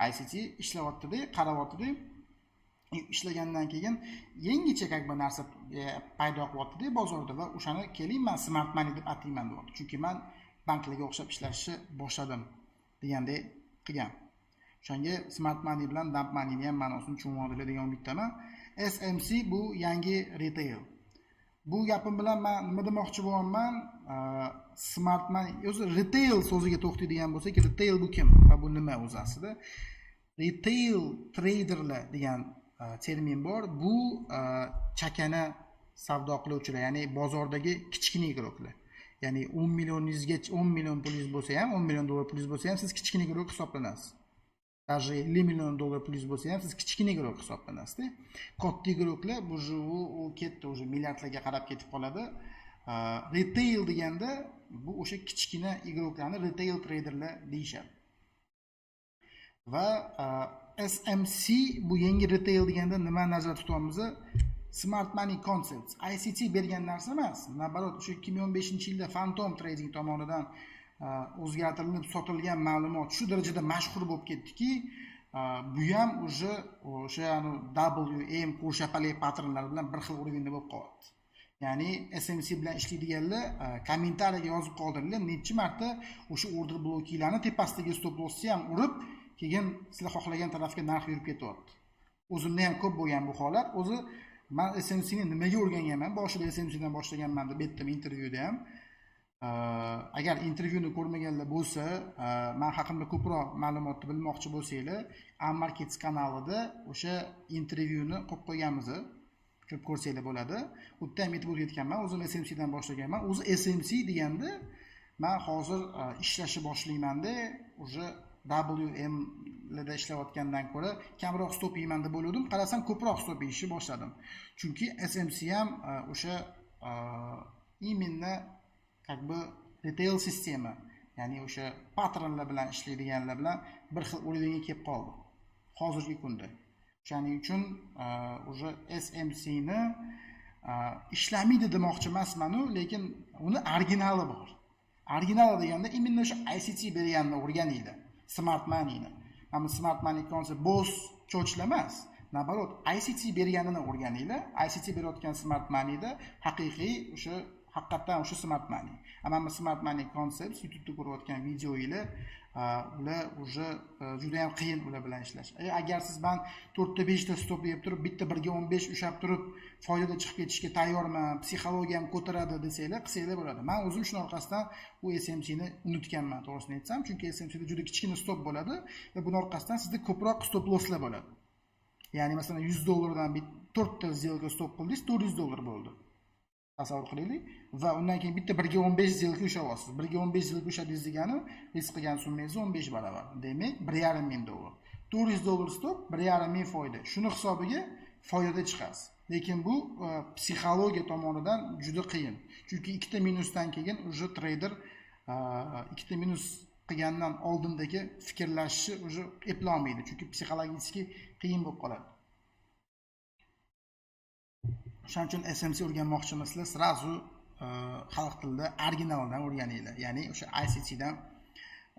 ICT ishlayapti-da, qarayapti-da, ishlagandan keyin yangicha как бы narsa paydo qilyapti-da bozorda va o'shani keling men smart money deb atayman deyapti. Chunki men banklarga o'xshab ishlashni boshladim degandek qilgan. O'shanga smart money bilan dump moneyni ham ma'nosini tushunib oldinglar degan umiddaman. SMC bu yangi retail. Bu gapim bilan men nima demoqchi bo'lyapman? Smart money o'zi retail so'ziga to'xtaydigan bo'lsak, retail bu kim va bu nima o'zi aslida? Retail traderlar degan termin bor. Bu chakana savdo qiluvchilar, ya'ni bozordagi kichkina igroklar. Ya'ni 10 millioningizgacha 10 million pulingiz bo'lsa ham, 10 million dollar pulingiz bo'lsa ham siz kichkina igrok hisoblanasiz. Даже 50 million dollar pulingiz bo'lsa ham siz kichkina igrok hisoblanasiz-da. Katta igroklar bu ketdi, o'sha milliardlarga qarab ketib qoladi. Retail deganda bu o'sha kichkina igroklarni retail traderlar deyishadi. Va SMC bu yangi retail deganda nima nazarda tutyapmiz? Smart money concepts. ICT bergan narsa emas. Nabarot o'sha 2015-yilda Phantom Trading tomonidan o'zgartirilib sotilgan ma'lumot shu darajada mashhur bo'lib ketdiki, bu ham o'sha WM ko'rshapali patronlar bilan bir xil urovenda bo'lib qoldi. Ya'ni SMC bilan ishlaydiganlar kommentariyaga yozib qoldiringlar, necha marta o'sha order bloklarni tepasidagi stop lossni ham urib, keyin sizlar xohlagan tarafga narx yurib ketyapti. O'zimda ham ko'p bo'lgan bu holat. O'zi men SMC ni nimaga o'rganganman? Boshida SMC dan boshlaganman deb aytdim intervyuda ham. Agar intervyuni ko'rmaganlar bo'lsa, men haqimda ko'proq ma'lumotni bilmoqchi bo'lsanglar, Ammarkets kanalida o'sha intervyuni qo'yib qo'yganmiz. Ko'p ko'rsanglar bo'ladi. U yerda ham aytib o'tganman, o'zim SMC dan boshlaganman. O'zi SMC deganda men hozir ishlashni boshlayman-da, o'sha WM SMC'larda ishlayotgandan ko'ra kamroq stop yeyman deb o'yladim. Qarasam ko'proq stop yeyishni boshladim. Chunki SMC ham o'sha именно как бы retail sistema, ya'ni o'sha patronlar bilan ishlaydiganlar bilan bir xil o'yinga kelib qoldi hozirgi kunda. Shuning uchun o'sha SMC ni ishlamaydi demoqchi emasman-u, lekin uni originali bor. Original deganda именно o'sha ICT berganini o'rganinglar. Smart moneyni. Mana smart money konsept bo'z cho'chlar emas. Nabarot, ICT berganini o'rganinglar. ICT berayotgan smart moneyda haqiqiy o'sha haqiqatan o'sha smart money. Ammo smart money concept YouTube'da ko'rayotgan videoinglar ular уже juda ham qiyin ular bilan ishlash. Agar siz men 4 ta 5 ta stop yeb turib, bitta 1 ga 15 ushab turib, foydada chiqib ketishga tayyorman, psixologiyam ko'taradi desanglar, qilsanglar bo'ladi. Men o'zim shuni orqasidan u SMC ni unutganman, to'g'risini aytsam, chunki SMC da juda kichkina stop bo'ladi va buning orqasidan sizda ko'proq stop losslar bo'ladi. Ya'ni masalan $100 dan 4 ta сделка stop qildingiz, $400 bo'ldi. Tasavvur qilaylik va undan keyin bitta 1 ga 15 zilga ushlayapsiz. 1 ga 15 zilga ushadingiz degani risk qilgan summangiz 15 barobar. Demak, $1.5 $400 stop, $1.5 foyda. Shuni hisobiga foydada chiqasiz. Lekin bu psixologiya tomonidan juda qiyin. Chunki ikkita minusdan keyin уже trader ikkita minus qilgandan oldindagi fikrlashishi уже eplolmaydi. Chunki psixologически qiyin bo'lib qoladi. Shuning uchun SMC o'rganmoqchimisizlar, srazu xalq tilida originaldan o'rganinglar. Ya'ni o'sha ICT dan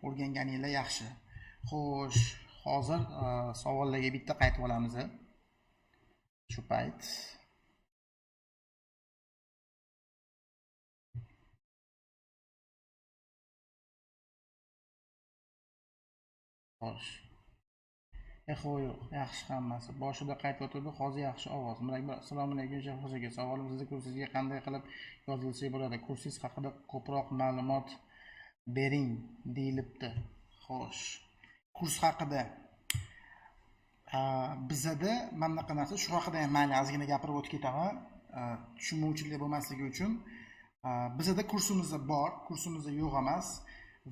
o'rganganinglar yaxshi. Xo'sh, hozir savollarga bitta qaytib olamiz. Shu payt xo'sh. Yo'q, yaxshi hammasi. Boshida qaytib o'tdi, hozir yaxshi ovoz. Assalomu alaykum Shahroz aka. Savolim sizga kursingizga qanday qilib yozilsa bo'ladi? Kursingiz haqida ko'proq ma'lumot bering deyilibdi. Xo'sh. Kurs haqida bizada mana bunaqa narsa, shu haqida ham mayli ozgina gapirib o'tib ketaman. Tushunmovchilik bo'lmasligi uchun bizada kursimiz bor, kursimiz yo'q emas.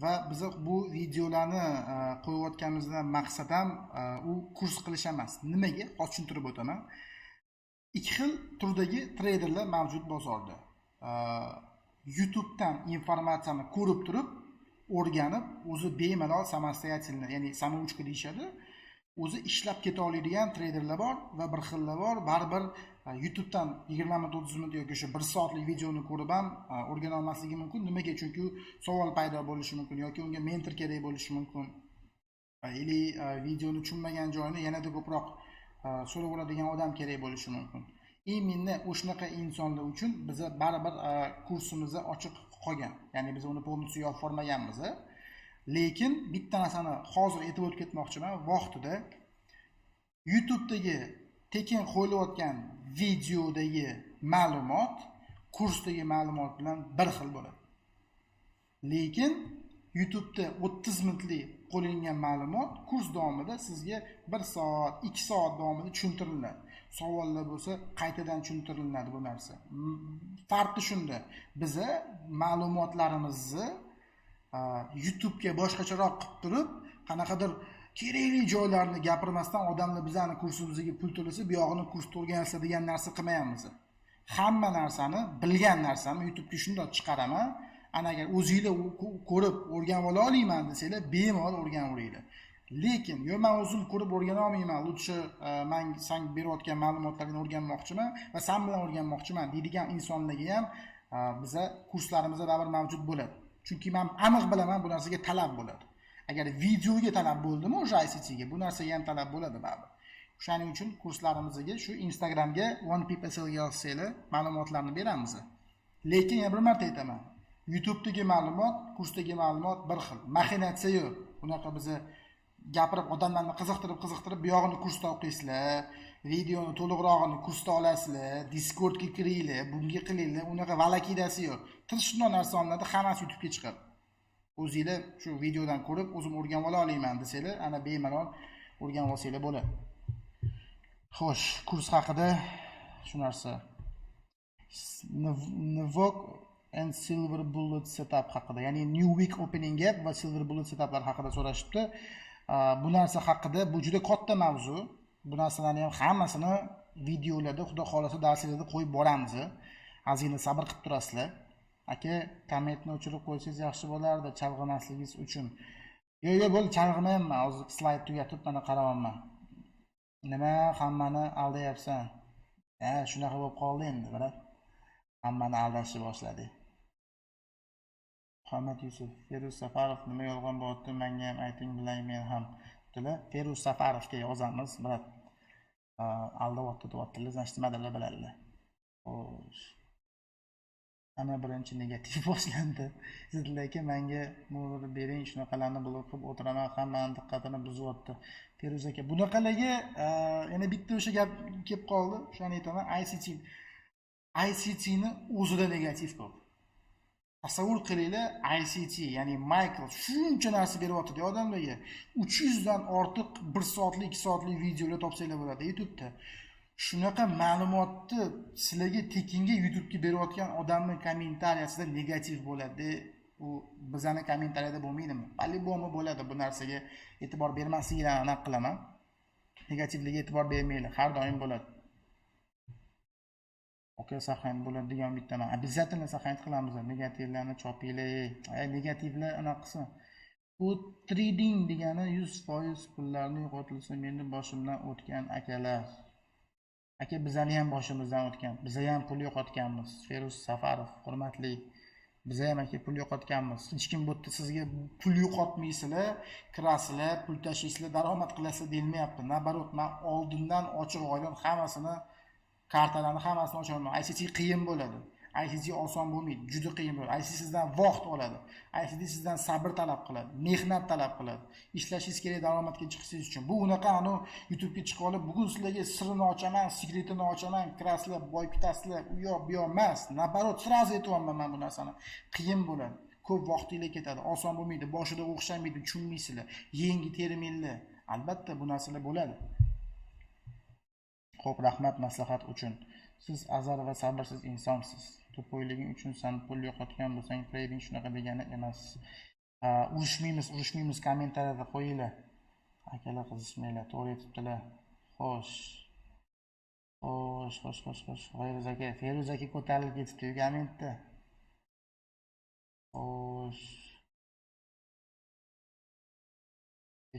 Va biz bu videolarni qo'yayotganimizdan maqsad ham u kurs qilish emas. Nimaga? Hozir tushuntirib o'taman. Ikki xil turdagi treyderlar mavjud bozorda. YouTube'dan informatsiyani ko'rib turib, o'rganib, o'zi bemalol samostoятельно, ya'ni samoучка deyshadi. O'zi ishlab keta oladigan treyderlar bor va bir xillar bor. Baribir YouTube'dan 20 minut 30 minut yoki o'sha 1 soatlik videoni ko'rib ham o'rgana olmasligi mumkin. Nimaga? Chunki savol paydo bo'lishi mumkin yoki unga mentor kerak bo'lishi mumkin. Ili videoni tushunmagan joyini yanada ko'proq so'rab oladigan odam kerak bo'lishi mumkin. Именно o'shanaqa insonlar uchun biz baribir kursimizni ochiq qolgan. Ya'ni biz uni полностью yopib formaganmiz. Lekin bitta narsani hozir aytib o'tib ketmoqchiman. Vaqtida YouTube'dagi tekin qo'yilayotgan videodagi ma'lumot kursdagi ma'lumot bilan bir xil bo'ladi. Lekin YouTube'da 30 minutlik qo'llangan ma'lumot kurs davomida sizga 1 soat, 2 soat davomida tushuntiriladi. Savollar bo'lsa, qaytadan tushuntiriladi bu narsa. Farqi shunda. Biz ma'lumotlarimizni YouTube'ga boshqacharoq qilib turib, qanaqadir kerakli joylarni gapirmasdan odamlar bizani kursimizga pul to'lasa, bu yog'ini kursda o'rgansa degan narsa qilmayapmiz. Hamma narsani, bilgan narsani YouTube'ga shunday chiqaraman. Agar o'zingizlar ko'rib o'rganib ola olmayman desanglar, bemalol o'rganaveringlar. Lekin yo men o'zim ko'rib o'rgana olmayman, lutchi men sen berayotgan ma'lumotlarni o'rganmoqchiman va sen bilan o'rganmoqchiman deydigan insonlarga ham biza kurslarimizda baribir mavjud bo'ladi. Chunki men aniq bilaman bu narsaga talab bo'ladi. Agar videoga talab bo'ldimi, o'sha ICT ga bu narsaga ham talab bo'ladi baribir. Shuning uchun kurslarimizga shu Instagramga OnePipSL ga yozsanglar, ma'lumotlarni beramiz. Lekin yana bir marta aytaman. YouTube'dagi ma'lumot, kursdagi ma'lumot bir xil. Maxinatsiya yo'q. Bunaqa bizni gapirib odamlarni qiziqtirib bu yog'ini kursda o'qiysizlar, videoni to'liqrog'ini kursda olasizlar, Discordga kiringlar, bunga qilinglar, unaqa valakidasi yo'q. Tirishno narsa olinadi, hammasi YouTube'ga chiqadi. O'zingizlar shu videodan ko'rib, o'zim o'rganib ola olmayman desanglar, ana bemalol o'rganib olsanglar bo'ladi. Xo'sh, kurs haqida shu narsa. Nivok and Silver Bullet setup haqida, ya'ni New Week Opening Gap va Silver Bullet setuplar haqida so'rashibdi. Bu narsa haqida bu juda katta mavzu. Bu narsalarni ham hammasini videolarda, xudo xolasa darslarda qo'yib boramiz. Ozgina sabr qilib turasizlar. Aka, kommentni o'chirib qo'ysangiz yaxshi bo'lardi, chalg'imasligingiz uchun. Yo'q, bo'ldi, chalg'imayman. Hozir slayd tugatib mana qarayapman. Nima hammani aldayapsan? Shunaqa bo'lib qoldi endi, biroq. Hammani aldashni boshladi. Muhammad Yusuf, Feruz Safarov nima yolg'on bo'lyapti? Menga ham ayting, bilay men ham. Dedilar, Feruz Safarovga yozamiz, biroq aldayapti deyaptilar, значит nimadir biladilar. Xo'sh. Ana birinchi negativ boshlandi. Sizlar aka menga mo'lni bering, shunaqalarni blok qilib o'tiraman, hammani diqqatini buzyapti. Feruz aka, bunaqalarga yana bitta o'sha gap kelib qoldi. Shuni aytaman, ICT ni o'zida negativ ko'p. Tasavvur qilinglar, ICT, ya'ni Michael shuncha narsa beryapti odamlarga. 300 dan ortiq 1 soatlik, 2 soatlik videolar topsanglar bo'ladi YouTube'da. Shunaqa ma'lumotni sizlarga tekinga YouTube'ga berayotgan odamning kommentariyasida negativ bo'ladi. U bizning kommentariyada bo'lmaydimi? По-любому bo'ladi. Bu narsaga e'tibor bermasliginglarni aniq qilaman. Negativligiga e'tibor bermanglar, har doim bo'ladi. Okey, saqlanib bo'ladi degan bittaman. Обязательно saqlanib qilamiz. Negativlarni chopinglar. Negativlar aniq qilsin. Bu trading degani 100% pullarni yo'qotilsa, meni boshimdan o'tgan akalar. Aka, bizani ham boshimizdan o'tgan. Biz ham pul yo'qotganmiz. Feruz Safarov, hurmatli. Biz ham aka pul yo'qotganmiz. Hech kim bu yerda sizga pul yo'qotmaysizlar, kirasizlar, pul tashlaysizlar, daromad qilasizlar deyilmayapti. Nabarot, men oldindan ochiq oydan hammasini kartalarni hammasini ochaman. ICT qiyin bo'ladi. ICT oson bo'lmaydi, juda qiyin bo'ladi. ICT sizdan vaqt oladi. ICT sizdan sabr talab qiladi, mehnat talab qiladi. Ishlashingiz kerak daromadga chiqishingiz uchun. Bu unaqa YouTube'ga chiqib olib, bugun sizlarga sirini ochaman, sekretini ochaman, kirasizlar, boy ketasizlar, u yoq, bu yoq emas. Nabarot, sразу aytayapman men bu narsani. Qiyin bo'ladi. Ko'p vaqtingiz ketadi, oson bo'lmaydi, boshida o'xshamaydi, tushunmaysizlar, yengi terminglar. Albatta bu narsalar bo'ladi. Xo'p, rahmat maslahat uchun. Siz azar va sabrsiz insonsiz. To'poyliging uchun sen pul yo'qotgan bo'lsang, trading shunaqa degani emas. Urushmaymiz kommentariyada qo'yinglar. Akalar qizishmanglar, to'g'ri aytibdilar. Xo'sh. Feruz aka ko'tarilib ketibdi kommentda. Xo'sh.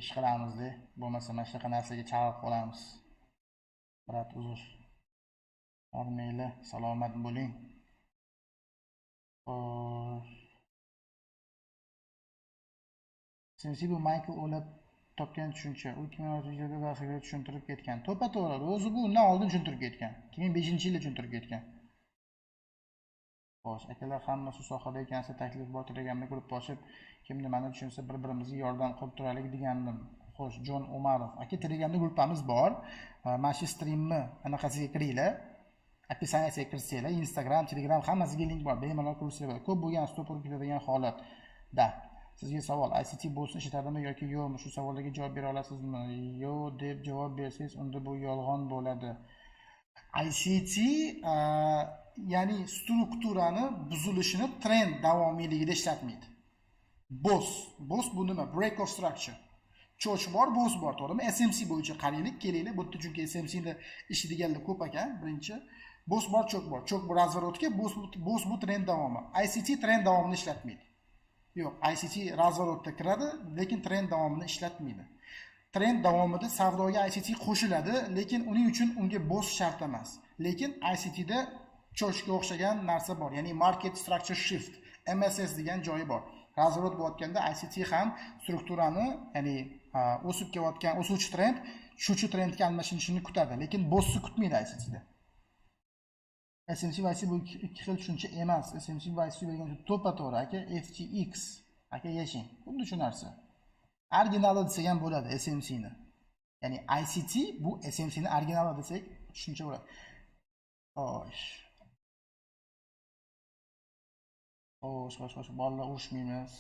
Ish qilamiz-da, bo'lmasa mana shunaqa narsaga chalib qolamiz. Birat uzr. Ormanglar, salomat bo'ling. Sinsi bu Michael o'lib topgan tushuncha. U 2006-yilda darsga tushuntirib ketgan. To'pa-to'g'ri, o'zi bu undan oldin tushuntirib ketgan. 2005-yilda tushuntirib ketgan. Xo'sh, akalar hammasi sohada ekansa, taklif bor, Telegramda guruh ochib, kim nimani tushunsa bir-birimizga yordam qilib turaylik degandim. Xo'sh, Jon Umarov. Aka, Telegramda guruhimiz bor. Mana shu streamni anaqasiga kiringlar. Opisiyaga kirsanglar, Instagram, Telegram hammasiga link bor. Bemalol ko'rsanglar. Ko'p bo'lgan stop urib ketadigan holatda. Sizga savol, ICT bo'lsa ishlatadimi yoki yo'qmi? Shu savollarga javob bera olasizmi? Yo'q deb javob bersangiz, unda bu yolg'on bo'ladi. ICT ya'ni strukturani buzilishini trend davomiyligida ishlatmaydi. BOS bu nima? Break of structure. Cho'ch bor, BOS bor, to'g'rimi? SMC bo'yicha qaraylik, kelinglar. Bu yerda chunki SMC ni ishi deganlar ko'p ekan, birinchi. BOS bor, cho'k bor. Cho'k bu razvorotga, BOS bu trend davomi. ICT trend davomini ishlatmaydi. Yo'q, ICT razvorotda kiradi, lekin trend davomini ishlatmaydi. Trend davomida savdoga ICT qo'shiladi, lekin uning uchun unga BOS shart emas. Lekin ICT da cho'chga o'xshagan narsa bor, ya'ni market structure shift, MSS degan joyi bor. Razvorot bo'layotganda ICT ham strukturani, ya'ni o'sib kelayotgan o'suvchi trend, shuchi trendga almashinishini kutadi, lekin BOSni kutmaydi ICT da. SMC va ICT bu ikki xil tushuncha emas. SMC va ICT bergan to'pa-to'g'ri aka, FTX aka yashing. Xuddi shu narsa. Originali desak ham bo'ladi SMC ni. Ya'ni ICT bu SMC ni originali desak tushuncha bo'ladi. Xo'sh, bolalar urushmaymiz.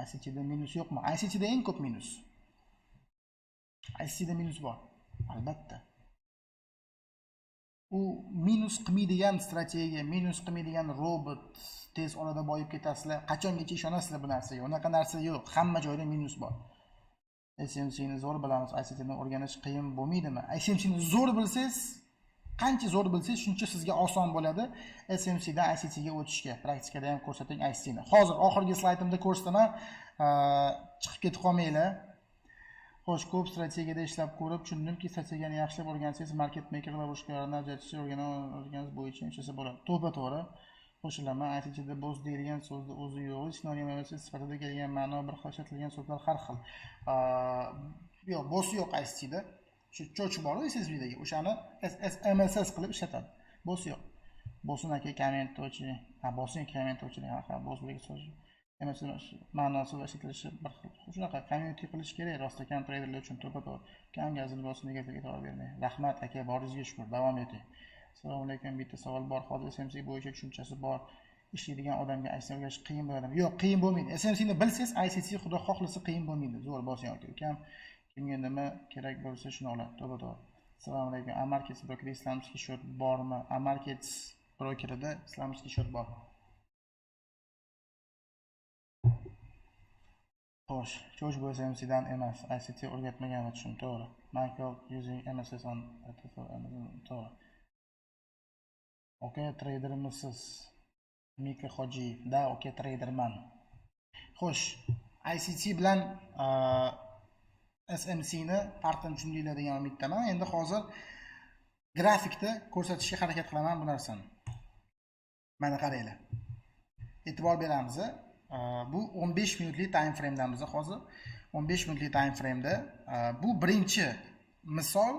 ICT da minus yo'qmi? ICT da eng ko'p minus. ICT da minus bor. Albatta. U minus qilmaydigan strategiya, minus qilmaydigan robot, tez orada boyib ketasizlar. Qachongacha ishonasizlar bu narsaga? Unaqa narsa yo'q. Hamma joyda minus bor. SMC ni zo'r bilamiz, ICT ni o'rganish qiyin bo'lmaydimi? SMC ni zo'r bilsangiz, qancha zo'r bilsangiz, shuncha sizga oson bo'ladi SMC dan ICT ga o'tishga. Praktikada ham ko'rsating ICT ni. Hozir oxirgi slaydimda ko'rsataman, chiqib ketib qolmanglar. Xo'sh, ko'p strategiyada ishlab ko'rib, tushundimki, strategiyani yaxshilab o'rgansangiz, market makerlar boshqalarni ajratishni o'rganganingiz bo'yicha ishlasa bo'ladi. To'g'ri. Qo'shilaman, ICTda boss deyilgan so'zni o'zi yo'q, sinonim emas sifatida kelgan ma'no bir xil ishlatilgan so'zlar har xil. Yo'q, boss yo'q ICTda. Shu cho'chib bor SSBdagi, o'shani MSS qilib ishlatadi. Boss yo'q. Bossni aka kommentovchi, bossni kommentovchi, boss bo'lgan so'z. Ma'nosi va ishlatishi bir xil. Shunaqa community qilish kerak, rostlagan treyderlar uchun to'g'ri. Kam gazini bossni negativga e'tibor bermang. Rahmat aka, boringizga shukr, davom eting. Assalomu alaykum, bitta savol bor. Hozir SMC bo'yicha tushunchasi bor. Ishlaydigan odamga ICT o'rganish qiyin bo'ladimi? Yo'q, qiyin bo'lmaydi. SMC ni bilsangiz, ICT xudo xohlasa qiyin bo'lmaydi. Zo'r bosing aka. Ukam kimga nima kerak bo'lsa shuni oladi. To'g'ri. Assalomu alaykum. Amarkets brokerida islamskiy short bormi? Amarkets brokerida islamskiy short bor. Xo'sh, cho'ch bu SMC dan emas, ICT o'rgatmagan uchun to'g'ri. Michael using MSS on to'g'ri. Okay, tradermisiz? Mika Hojiyev. Da, okay, traderman. Xo'sh, ICT bilan SMC ni farqini tushundinglar degan umiddaman. Endi hozir grafikda ko'rsatishga harakat qilaman bu narsani. Mana qaranglar. E'tibor beramiz. Bu 15 minutlik time frame'damiz hozir. 15 minutlik time frame'da bu birinchi misol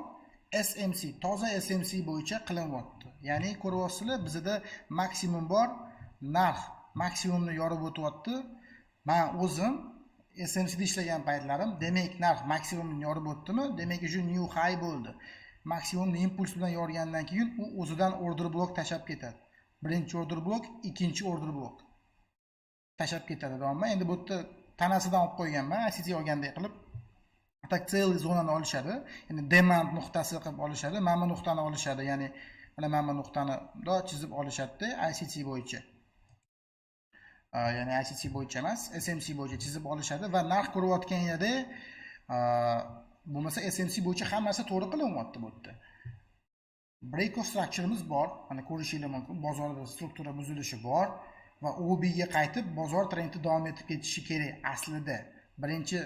SMC, toza SMC bo'yicha qilinyapti. Ya'ni ko'ryapsizlar, bizda maksimum bor, narx maksimumni yorib o'tyapti. Men o'zim SMC da ishlagan paytlarim, demak narx maksimumni yorib o'tdimi? Demak, shu new high bo'ldi. Maksimumni impuls bilan yorgandan keyin u o'zidan order blok tashab ketadi. Birinchi order blok, ikkinchi order blok tashab ketadi. Davomma endi bu yerda tanasidan olib qo'yganman, ICT olgandek qilib. Tak целый zonani olishadi. Ya'ni demand nuqtasi qilib olishadi. Mana bu nuqtani olishadi. Ya'ni mana bu nuqtani do chizib olishadi ICT bo'yicha. Ya'ni ICT bo'yicha emas, SMC bo'yicha chizib olishadi va narx ko'rayotgan yerda bo'lmasa SMC bo'yicha hammasi to'g'ri qilinyapti bu yerda. Break of structure'imiz bor. Mana ko'rishingiz mumkin. Bozorda struktura buzilishi bor va OB ga qaytib bozor trendi davom etib ketishi kerak aslida. Birinchi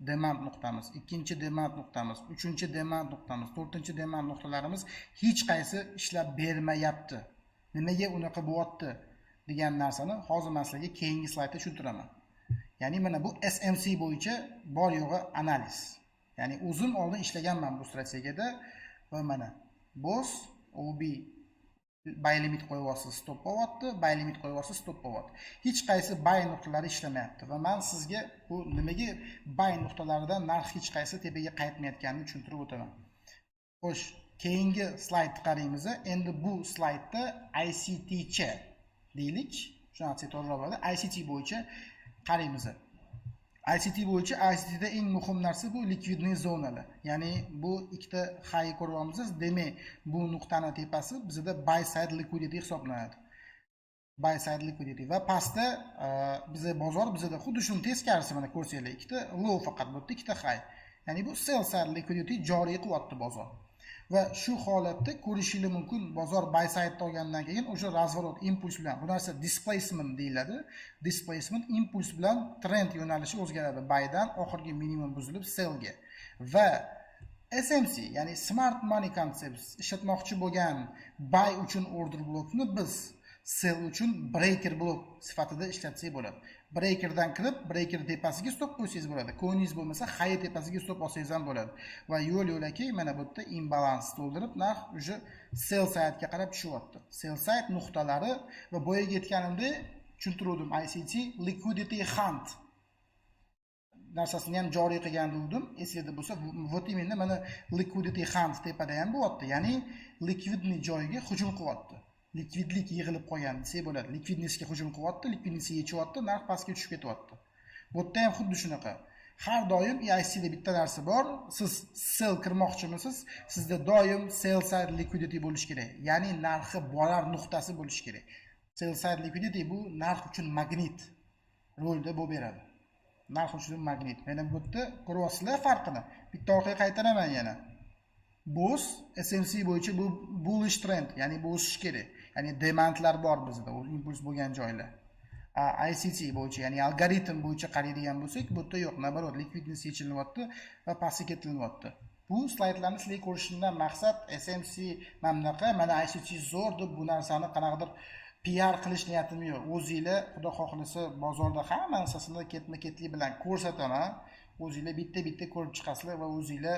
demand nuqtamiz, ikkinchi demand nuqtamiz, uchinchi demand nuqtamiz, to'rtinchi demand nuqtalarimiz hech qaysi ishlab bermayapti. Nimaga unaqa bo'lyapti degan narsani hozir men sizlarga keyingi slaydda tushuntiraman. Ya'ni mana bu SMC bo'yicha bor yo'g'i analiz. Ya'ni o'zim oldin ishlaganman bu strategiyada va mana boss OB buy limit qo'yyapsiz, stop bo'lyapti, buy limit qo'yyapsiz, stop bo'lyapti. Hech qaysi buy nuqtalari ishlamayapti va men sizga bu nimaga buy nuqtalaridan narx hech qaysi tepaga qaytmayotganini tushuntirib o'taman. Xo'sh, keyingi slaydni qaraymiz. Endi bu slaydda ICT cha deylik. Shuni to'g'riroq bo'ladi. ICT bo'yicha qaraymiz. ICT bo'yicha ICTda eng muhim narsa bu likvidniy zonalar. Ya'ni bu ikkita high ko'ryapmiz. Demak, bu nuqtani tepasi bizda buy side liquidity hisoblanadi. Buy side liquidity va pastda bizda bozor bizda xuddi shuni teskarisi mana ko'rsanglar, ikkita low faqat bu yerda, ikkita high. Ya'ni bu sell side liquidity joriy qilyapti bozor. Va shu holatda ko'rishingiz mumkin, bozor buy side olgandan keyin o'sha razvorot impuls bilan, bu narsa displacement deyiladi. Displacement impuls bilan trend yo'nalishi o'zgaradi. Buydan oxirgi minimum buzilib sellga. Va SMC, ya'ni smart money concept ishlatmoqchi bo'lgan buy uchun order blokni biz sell uchun breaker blok sifatida ishlatsak bo'ladi. Breakerdan kirib, breaker tepasiga stop qo'ysangiz bo'ladi. Coiningiz bo'lmasa, high tepasiga stop olsangiz ham bo'ladi. Va yo'l-yo'lakay mana bu yerda imbalans to'ldirib, narx o'sha sell side'ga qarab tushyapti. Sell side nuqtalari va boyaga aytganimda tushuntirdim, ICT liquidity hunt narsasini ham joriy qilgan dedim. Esingizda bo'lsa, вот именно mana liquidity hunt tepada ham bo'lyapti. Ya'ni likvidniy joyiga hujum qilyapti. Likvidlik yig'ilib qolgan desak bo'ladi. Likvidnessga hujum qilyapti, likvidnessni yechyapti, narx pastga tushib ketyapti. Bu yerda ham xuddi shunaqa. Har doim ICTda bitta narsa bor. Siz sell kirmoqchimisiz? Sizda doim sell side liquidity bo'lishi kerak. Ya'ni narxi borar nuqtasi bo'lishi kerak. Sell side liquidity bu narx uchun magnit rolda bo'lib beradi. narx uchun magnit. Mana bu yerda ko'ryapsizlar farqini. Bitta orqaga qaytaraman yana. BOS SMC bo'yicha bu bullish trend, ya'ni bu o'sish kerak. Ya'ni demandlar bor bizda, u impuls bo'lgan joylar. ICT bo'yicha, ya'ni algoritm bo'yicha qaraydigan bo'lsak, bu yerda yo'q, nabarot likvidnost yechilyapti va pastga ketilyapti. Bu slaydlarni sizlarga ko'rishimdan maqsad SMC mana ICT zo'r deb bu narsani qanaqadir PR qilish niyatim yo'q. O'zingizlar xudo xohlasa bozorda hamma narsasini ketma-ketlik bilan ko'rsataman. O'zingizlar bitta ko'rib chiqasizlar va o'zingizlar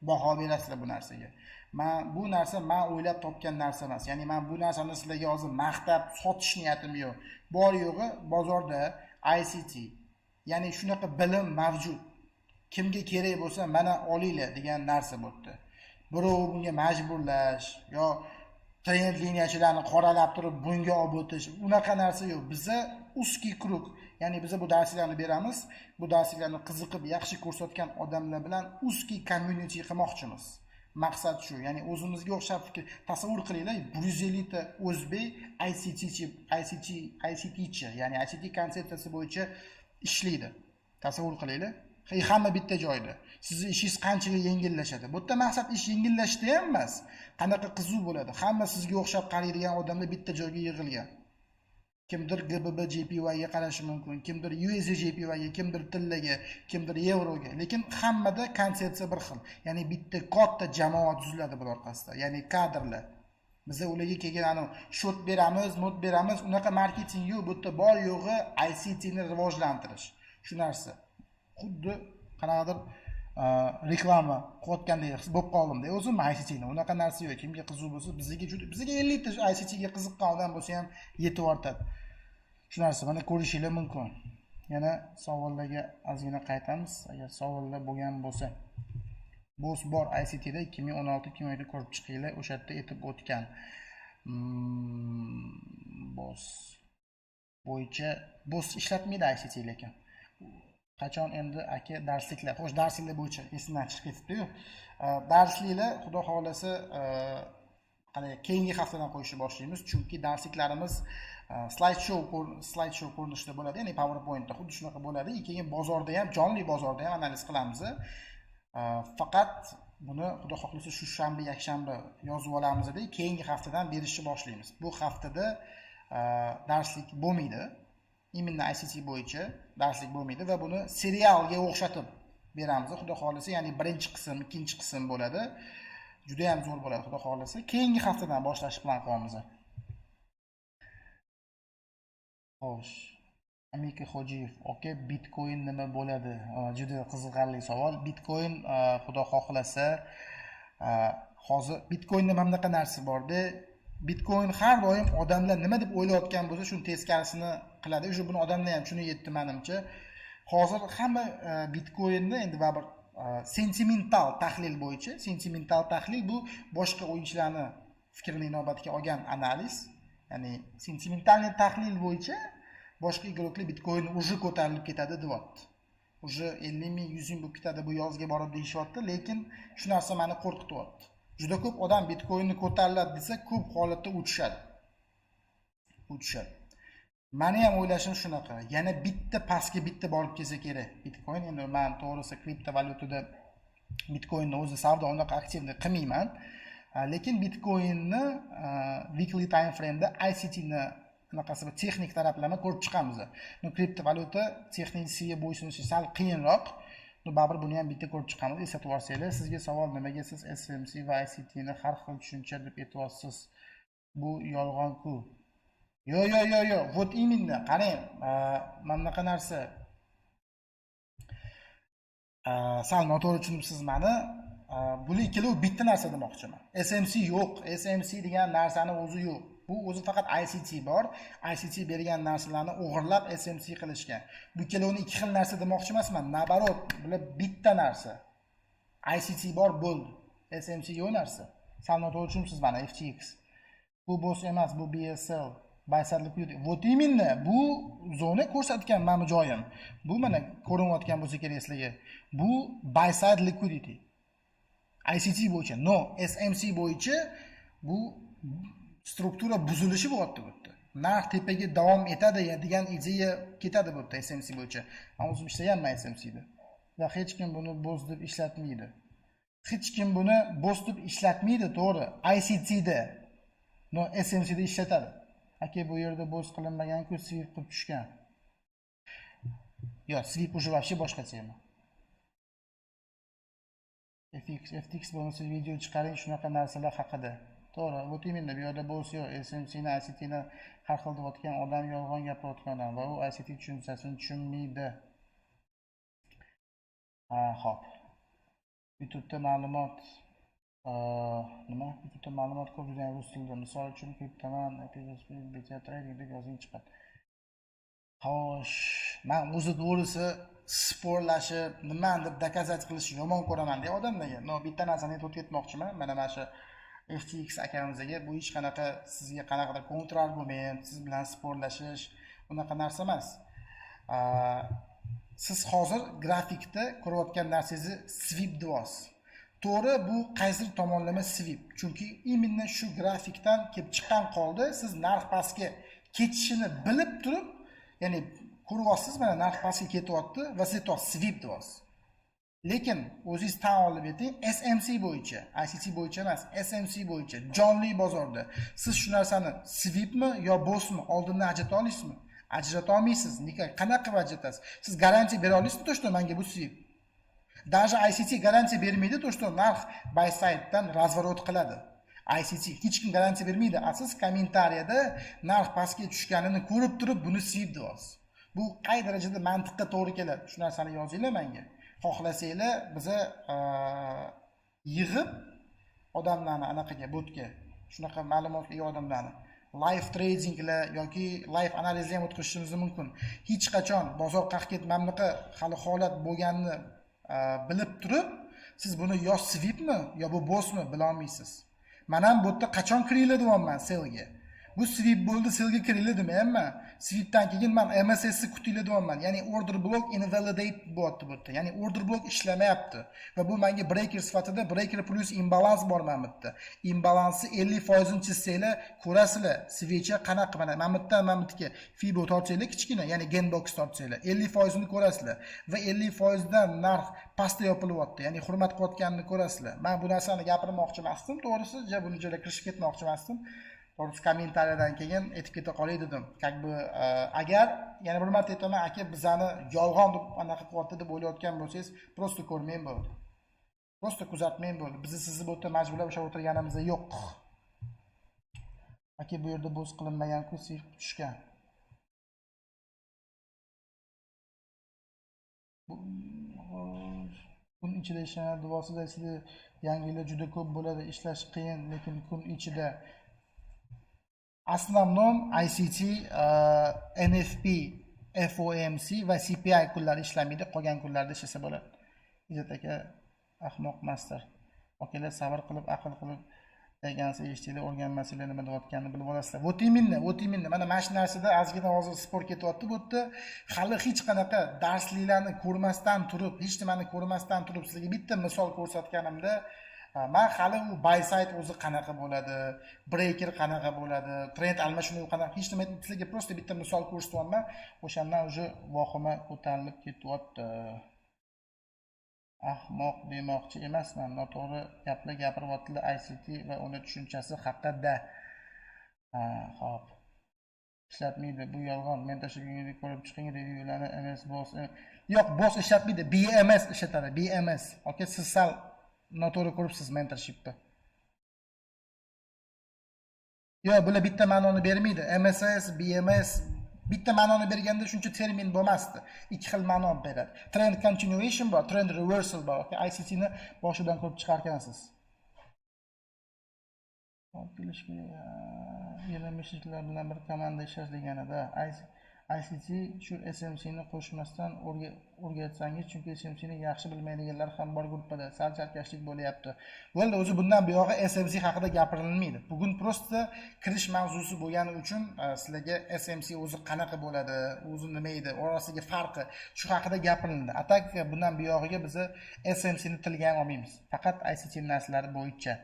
baho berasizlar bu narsaga. Bu narsa men o'ylab topgan narsa emas. Ya'ni men bu narsani sizlarga hozir maqtab sotish niyatim yo'q. Bor yo'g'i bozorda ICT, ya'ni shunaqa bilim mavjud. Kimga kerak bo'lsa mana olinglar degan narsa bo'ldi. Birov bunga majburlash yo trend liniyachilarni qoralab turib bunga olib o'tish, unaqa narsa yo'q. Biza узкий kruг, ya'ni biz bu darslarni beramiz. Bu darslarni qiziqib yaxshi ko'rsatgan odamlar bilan узкий community qilmoqchimiz. Maqsad shu, ya'ni o'zimizga o'xshab fikr tasavvur qilinglar, 150 ta o'zbek ICTchi, ya'ni ICT konsepsiyasi bo'yicha ishlaydi. Tasavvur qilinglar. Hamma bitta joyda. Sizning ishingiz qanchalik yengillashadi. Bu yerda maqsad ish yengillashda ham emas. Qanaqa qiziq bo'ladi. Hamma sizga o'xshab qaraydigan odamlar bitta joyga yig'ilgan. Kimdir GBB JPY ga qarashi mumkin, kimdir USD JPY ga, kimdir tillaga, kimdir yevroga. Lekin hammada konsepsiya bir xil. Ya'ni bitta katta jamoat tuziladi bular orqasida. Ya'ni kadrlar. Biz ularga kelgan shot beramiz, mod beramiz, unaqa marketing yo'q. Bu yerda bor yo'g'i ICT ni rivojlantirish. Shu narsa. Xuddi qanaqadir reklama qilayotgandek his bo'lib qoldimda. O'zim ICT ni unaqa narsa yo'q. Kimga qiziq bo'lsa, bizga 50 ta ICT ga qiziqqan odam bo'lsa ham yetib ortadi. Shu narsa mana ko'rishingiz mumkin. Yana savollarga ozgina qaytamiz. Agar savollar bo'lgan bo'lsa, BOS bor ICT da 2016-2017 ko'rib chiqinglar, o'sha yerda aytib o'tgan. BOS bo'yicha BOS ishlatmaydi ICT lekin. Qachon endi aka darsliklar, xo'sh darsliklar bo'yicha esimdan chiqib ketibdi-yu. Darsliklar xudo xolasa keyingi haftadan qo'yishni boshlaymiz, chunki darsliklarimiz slide show ko'rinishida bo'ladi, ya'ni PowerPointda xuddi shunaqa bo'ladi. Keyin bozorda ham, jonli bozorda ham analiz qilamiz. Faqat buni xudo xohlasa shu shanba, yakshanba yozib olamizda, keyingi haftadan berishni boshlaymiz. Bu haftada darslik bo'lmaydi. Imенно ICT bo'yicha darslik bo'lmaydi va buni serialga o'xshatib beramiz. Xudo xolasa, ya'ni birinchi qism, ikkinchi qism bo'ladi. Juda ham zo'r bo'ladi xudo xolasa. Keyingi haftadan boshlash plan qilamiz. Xo'sh. Amika Xo'jiyev, aka, Bitcoin nima bo'ladi? Juda qiziqarli savol. Bitcoin xudo xohlasa hozir Bitcoinda mana bunaqa narsa bor-da. Bitcoin har doim odamlar nima deb o'ylayotgan bo'lsa, shuni teskarisini qiladi. O'sha buni odamlar ham shuni yetdi menimcha. Hozir hamma Bitcoinni endi bir sentimental tahlil bo'yicha, sentimental tahlil bu boshqa o'yinchilarni fikrini inobatga olgan analiz. Ya'ni sentimentalniy tahlil bo'yicha boshqa ig'oklar Bitcoinni уже ko'tarilib ketadi deyapti. Уже 50 ming, 100 ming bo'lib ketadi bu yozga borib deyishyapti, lekin shu narsa meni qo'rqityapti. Juda ko'p odam Bitcoinni ko'tariladi desa, ko'p holatda uchishadi. Meni ham o'ylashim shunaqa. Yana bitta pastga bitta borib kelsa kerak. Bitcoin endi men to'g'risi kriptovalyutada Bitcoinni o'zi savdo unaqa aktivni qilmayman. Lekin Bitcoinni weekly time frame da ICT ni anaqasi texnik taraflama ko'rib chiqamiz. Kriptovalyuta texnikasiga bo'ysunishi sal qiyinroq. Baribir buni ham bitta ko'rib chiqamiz. Eslatib olsanglar, sizga savol nimaga siz SMC va ICT ni har xil tushuncha deb aytyapsiz? Bu yolg'on-ku. Yo'q. Вот именно. Qarang, mana bunaqa narsa. Sal noto'g'ri tushunibsiz meni. Bular ikkalovi bitta narsa demoqchiman. SMC yo'q. SMC degan narsani o'zi yo'q. Bu o'zi faqat ICT bor. ICT bergan narsalarni o'g'irlab SMC qilishgan. Bu ikkalovini ikki xil narsa demoqchi emasman. Nabarot, bular bitta narsa. ICT bor bo'ldi. SMC yo'q narsa. Sal noto'g'ri tushunibsiz meni, FTX. Bu BOS emas, bu BSL. Buy-side liquidity. Вот именно bu zona ko'rsatgan mana joyim. Bu mana ko'rinayotgan bo'lsa kerak sizlarga. Bu buy-side liquidity. ICT bo'yicha, no, SMC bo'yicha bu struktura buzilishi bo'lyapti bu yerda. narx tepaga davom etadi degan ideya ketadi bu yerda SMC bo'yicha. Men o'zim ishlaganman SMCda. Va hech kim buni bo'z deb ishlatmaydi. Hech kim buni bo'z deb ishlatmaydi, to'g'ri. ICTda, no SMCda ishlatadi. Aka bu yerda bo'z qilinmagan-ku, sweep qilib tushgan. Yo'q, sweep уже вообще boshqacha edi. FTX bo'lmasa video chiqaring shunaqa narsalar haqida. To'g'ri, bu imенно bu yerda bo'z yo'q, SMC ni ICT ni har xil deyotgan odam yolg'on gapirayotgan va u ICT tushunchasini tushunmaydi. Xo'p. YouTube'da ma'lumot YouTube'da ma'lumot ko'p juda rus tilida. Misol uchun kriptoman, beta trading deb yozing chiqadi. Xo'sh, men o'zi to'g'risi sporlashib, nimani deb dokazat qilishni yomon ko'raman deb odamlarga. No, bitta narsani aytib ketmoqchiman. Mana shu FTX akamizga bu hech qanaqa sizga qanaqadir kontrargument, siz bilan sporlashish, unaqa narsa emas. Siz hozir grafikda ko'rayotgan narsangizni sweep deyapsiz. To'g'ri, bu qaysi tomonlama sweep? Chunki imенно shu grafikdan kelib chiqqan holda siz narx pastga ketishini bilib turib, ya'ni ko'ryapsiz, mana narx pastga ketyapti va siz sweep deyapsiz. Lekin o'zingiz tan olib yeting, SMC bo'yicha, ICT bo'yicha emas, SMC bo'yicha jonli bozorda siz shu narsani sweepmi yo bo'smi oldindan ajrata olasizmi? Ajrata olmaysiz. Qanaqa qilib ajratasiz? Siz garantiya bera olasizmi, to'shto menga bu sweep? Даже ICT garantiya bermaydi, to'shto narx buy side'dan razворот qiladi. ICT hech kim garantiya bermaydi. Siz kommentariyada narx pastga tushganini ko'rib turib buni sweep deyapsiz. Bu qay darajada mantiqqa to'g'ri keladi? Shu narsani yozinglar menga. Xohlasanglar biza yig'ib odamlarni anaqaga botga, shunaqa ma'lumotli odamlarni live tradinglar yoki live analizlar ham o'tkazishimiz mumkin. Hech qachon bozor qaq ketmamliqi hali holat bo'lganini bilib turib, siz buni yo sweepmi yo bu bo'smi bila olmaysiz. Men ham bu yerda qachon kiringlar deyapman sellga. Bu sweep bo'ldi, sellga kiringlar demayapman. Sweepdan keyin men MSS ni kutinglar deyapman. Ya'ni order block invalidate bo'lyapti bu yerda. Ya'ni order block ishlamayapti va bu menga breaker sifatida breaker plus imbalans bor men bu yerda. Imbalansi 50% ni chizsanglar, ko'rasizlar. Switch qanaqa mana men bu yerga Fibo tortsanglar kichkina, ya'ni Genbox tortsanglar 50% ni ko'rasizlar va 50% dan narx pastda yopilyapti. Ya'ni hurmat qilayotganini ko'rasizlar. Men bu narsani gapirmoqchi emasdim, to'g'risi, bu joyga kirishib ketmoqchi emasdim. To'g'risi kommentariyadan keyin aytib keta qolay dedim. Agar yana bir marta aytaman, aka bizani yolg'on deb anaqa qilyapti deb o'ylayotgan bo'lsangiz, prosta ko'rmang bo'ldi. Prosta kuzatmang bo'ldi. Bizni sizni bu yerda majburlab ushlab o'tirganimiz yo'q. Aka bu yerda bo'z qilinmagan-ku, sirk tushgan. Kun ichida ishlanadi, duosida sizda yangilar juda ko'p bo'ladi, ishlash qiyin, lekin kun ichida основном ICT, NFP, FOMC va CPI kunlari ishlamaydi, qolgan kunlarda ishlasa bo'ladi. Izzat aka ahmoq master. Okalar sabr qilib, aql qilib degansiz eshitinglar, o'rganmasanglar nima deyotganini bilib olasizlar. Вот именно. Mana shu narsada ozgina hozir sport ketyapti bu yerda. Hali hech qanaqa darsliklarni ko'rmasdan turib, hech nimani ko'rmasdan turib sizlarga bitta misol ko'rsatganimda men hali u buy side o'zi qanaqa bo'ladi, breaker qanaqa bo'ladi, trend almashinuv qanaqa, hech nima sizlarga prosta bitta misol ko'rsatyapman. O'shandan уже vahima ko'tarilib ketyapti. Ahmoq demoqchi emasman, noto'g'ri gaplar gapiryaptilar ICT va uni tushunchasi haqida. Xo'p. Ishlatmaydi, bu yolg'on. Mentorshipingizni ko'rib chiqing, reviewlarni MS boss. Yo'q, boss ishlatmaydi, BMS ishlatadi, BMS. Okay, siz sal noto'g'ri ko'ribsiz mentorshipni. Yo'q, bular bitta ma'noni bermaydi. MSS, BMS bitta ma'noni berganda shuncha termin bo'lmasdi. Ikki xil ma'no beradi. Trend continuation bor, trend reversal bor. Okay, ICT ni boshidan ko'rib chiqargansiz. Kelishga yelimishliklar bilan bir komanda ishlash deganida ICT shu SMC ni qo'shmasdan o'rgatsangiz, chunki SMC ni yaxshi bilmaydiganlar ham bor gruppada, sal chalkashlik bo'lyapti. Bo'ldi, o'zi bundan buyog'i SMC haqida gapirilmaydi. Bugun prosta kirish mavzusi bo'lgani uchun sizlarga SMC o'zi qanaqa bo'ladi, o'zi nima edi, orasiga farqi shu haqida gapirildi. Atak bundan buyog'iga biz SMC ni tilga olmaymiz. Faqat ICT narsalari bo'yicha.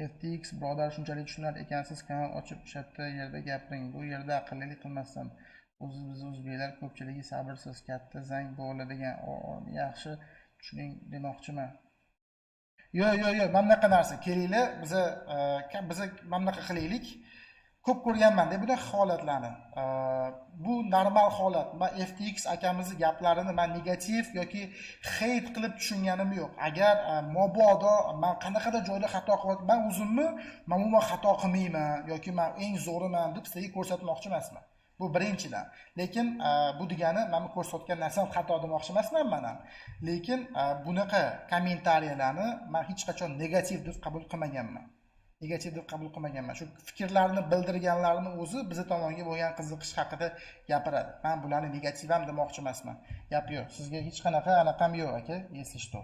FTX birodar shunchalik tushunar ekansiz, kanal ochib shartta yerda gapiring. Bu yerda aqllilik qilmasdan. Biz o'zbeklar ko'pchiligi sabrsiz, katta zang bo'ladigan. Yaxshi tushuning demoqchiman. Yo'q, mana bunaqa narsa. Kelinglar, biz mana bunaqa qilaylik. Ko'p ko'rganman-da bunaqa holatlarni. Bu normal holat. Men FTX akamizni gaplarini men negativ yoki hate qilib tushunganim yo'q. Agar mabodo men qanaqadir joyda xato qilib, men o'zimni men umuman xato qilmayman yoki men eng zo'riman deb sizlarga ko'rsatmoqchi emasman. Bu birinchidan. Lekin bu degani men ko'rsatgan narsam xato demoqchi emasman men ham. Lekin bunaqa kommentariyalarni men hech qachon negativ deb qabul qilmaganman. Negativ deb qabul qilmaganman. Shu fikrlarni bildirganlarning o'zi biz tomonga bo'lgan qiziqish haqida gapiradi. Men bularni negativ ham demoqchi emasman. Gap yo'q. Sizga hech qanaqa anaqam yo'q aka, если что.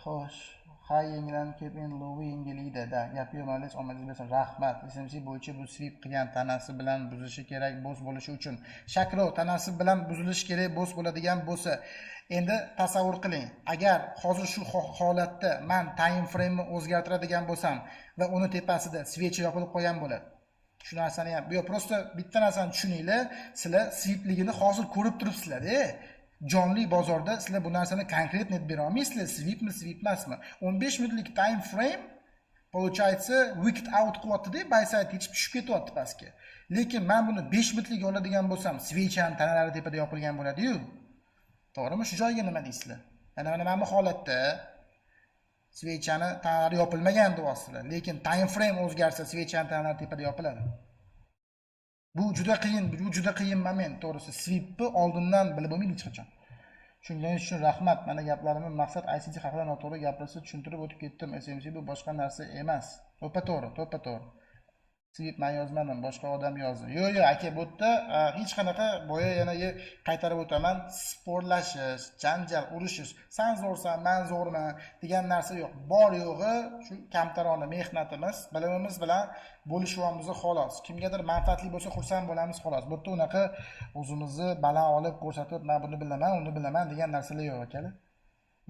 Xo'sh, ha yengilani Kevin Lowe yengiliydi da. Gap yo'q, mayli, omadingiz bo'lsin. Rahmat. SMC bo'yicha bu sweep qilgan tanasi bilan buzilishi kerak, bo'z bo'lishi uchun. Shakro tanasi bilan buzilishi kerak, bo'z bo'ladigan bo'lsa, endi tasavvur qiling. Agar hozir shu holatda men time frame ni o'zgartiradigan bo'lsam va uni tepasida switch yopilib qolgan bo'ladi. Shu narsani ham, bu prosta bitta narsani tushuninglar. Sizlar sweepligini hozir ko'rib turibsizlar-da. Jonli bozorda sizlar bu narsani konkret net bera olmaysizlar. Sweepmi, sweep emasmi? 15 minutlik time frame получается wicked out qilyapti-da, buy side yetib tushib ketyapti pastga. Lekin men buni 5 minutlik oladigan bo'lsam, switch ham tanalari tepada yopilgan bo'ladi-yu. To'g'rimi? Shu joyga nima deysizlar? Mana bu holatda switchani tanalari yopilmagan deyapsizlar. Lekin time frame o'zgarsa, switchani tanalari tepada yopiladi. Bu juda qiyin moment, to'g'risi. Sweepni oldindan bilib bo'lmaydi hech qachon. Shunganing uchun rahmat. Mana gaplarimni maqsad ICT haqida noto'g'ri gapirsa tushuntirib o'tib ketdim. SMC bu boshqa narsa emas. To'ppa-to'g'ri. Sweep men yozmadim, boshqa odam yozdi. Yo'q, aka, bu yerda hech qanaqa boya yana qaytarib o'taman, sporlashish, janjal, urushish, sen zo'rsan, men zo'rman degan narsa yo'q. Bor yo'g'i shu kamtarona mehnatimiz, bilimimiz bilan bo'lishyapmiz xolos. Kimgadir manfaatli bo'lsa xursand bo'lamiz xolos. Bu yerda unaqa o'zimizni baland olib ko'rsatib, men buni bilaman, uni bilaman degan narsalar yo'q akalar.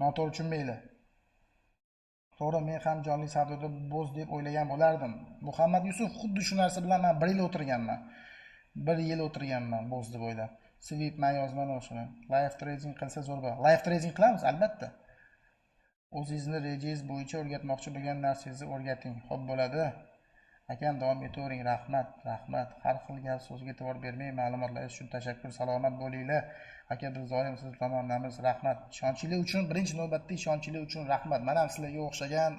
Noto'g'ri tushunmanglar. To'g'ri, men ham jonli savdoda bo'z deb o'ylagan bo'lardim. Muhammad Yusuf xuddi shu narsa bilan men 1 yil o'tirganman. 1 yil o'tirganman bo'z deb o'ylab. Sweep men yozman o'shani. Live trading qilsa zo'r bo'lar. Live trading qilamiz albatta. O'zingizni rejangiz bo'yicha o'rgatmoqchi bo'lgan narsangizni o'rgating. Xo'p bo'ladi. Akam davom etavering. Rahmat. Har xil gap so'zga e'tibor bermang. Ma'lumotlaringiz uchun tashakkur. Salomat bo'linglar. Aka, biz doim siz tomonlamiz. Rahmat. Ishonchinglar uchun, birinchi navbatda ishonchinglar uchun rahmat. Men ham sizlarga o'xshagan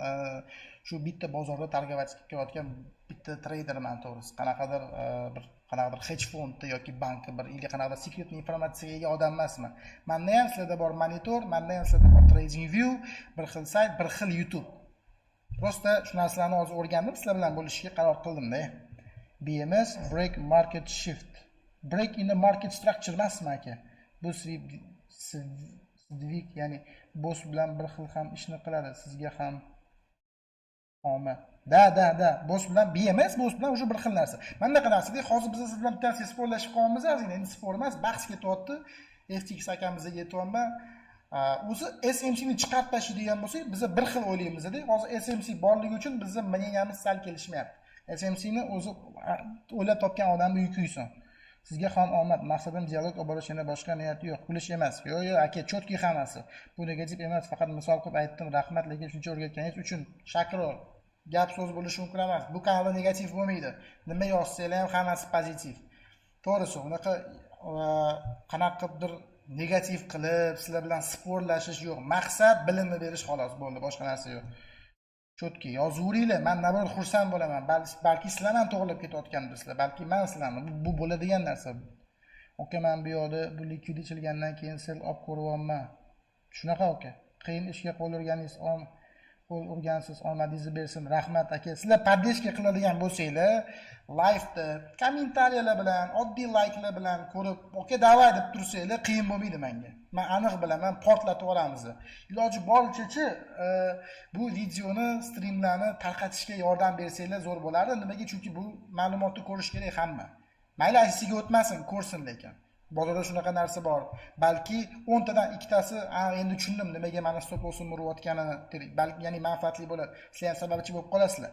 shu bitta bozorda targ'ibot qilayotgan bitta treyderman, to'g'risi. Qanaqadir hedge fondda yoki bankda bir qanaqadir secret informatsiyaga ega odam emasman. Menda ham sizlarda bor monitor, menda ham sizlarda bor trading view, bir xil sayt, bir xil YouTube. Prosta shu narsalarni hozir o'rgandim, sizlar bilan bo'lishga qaror qildim-da. BMS break market shift. Break in the market structure emasmi aka? Bu sweep, ya'ni boss bilan bir xil ham ishni qiladi, sizga ham omad. Da. Boss bilan BMS, boss bilan o'sha bir xil narsa. Mana bunaqa narsada hozir biz siz bilan bittasi sporlashib qolamiz, azina endi sport emas, bahs ketyapti. FTX akamizga yetyapman. O'zi SMC ni chiqarib tashlaydigan bo'lsak, biz bir xil o'ylaymiz-da. Hozir SMC borligi uchun bizni miyamiz sal kelishmayapti. SMC ni o'zi o'ylab topgan odamni yukuysan. Sizga ham omad. Maqsadim dialog olib borish, yana boshqa niyat yo'q. Kulish emas. Yo'q, aka, chotki hammasi. Bu negativ emas, faqat misol qilib aytdim. Rahmat, lekin shuncha o'rgatganingiz uchun shakro. Gap so'z bo'lishi mumkin emas. Bu kanalda negativ bo'lmaydi. Nima yozsanglar ham hammasi pozitiv. To'g'risi, unaqa qanaqadir negativ qilib, sizlar bilan sporlashish yo'q. Maqsad bilimni berish xolos bo'ldi, boshqa narsa yo'q. Chotki yozaveringlar. Men navbat xursand bo'laman. Balki sizlar ham to'g'rilab ketayotgandirsizlar, balki men sizlarni. Bu bo'ladigan narsa. Oka, men bu yoqda bu likvid ichilgandan keyin sel olib ko'ryapman. Shunaqa aka. Qiyin ishga qo'l urgansiz, omadingizni bersin. Rahmat aka. Sizlar podдержка qiladigan bo'lsanglar, live'da kommentariyalar bilan, oddiy like'lar bilan ko'rib, "Oka, davay" deb tursanglar, qiyin bo'lmaydi menga. Men aniq bilaman, portlatib yuboramiz. Iloji boricha bu videoni, streamlarni tarqatishga yordam bersanglar zo'r bo'lardi. Nimaga? Chunki bu ma'lumotni ko'rish kerak hamma. Mayli, aysiga o'tmasin, ko'rsin lekin. Bozorda shunaqa narsa bor. Balki 10 tadan 2 tasi, endi tushundim nimaga mana stop lossimni urayotganini, balki ya'ni manfaatli bo'ladi. Sizlar ham sababchi bo'lib qolasizlar.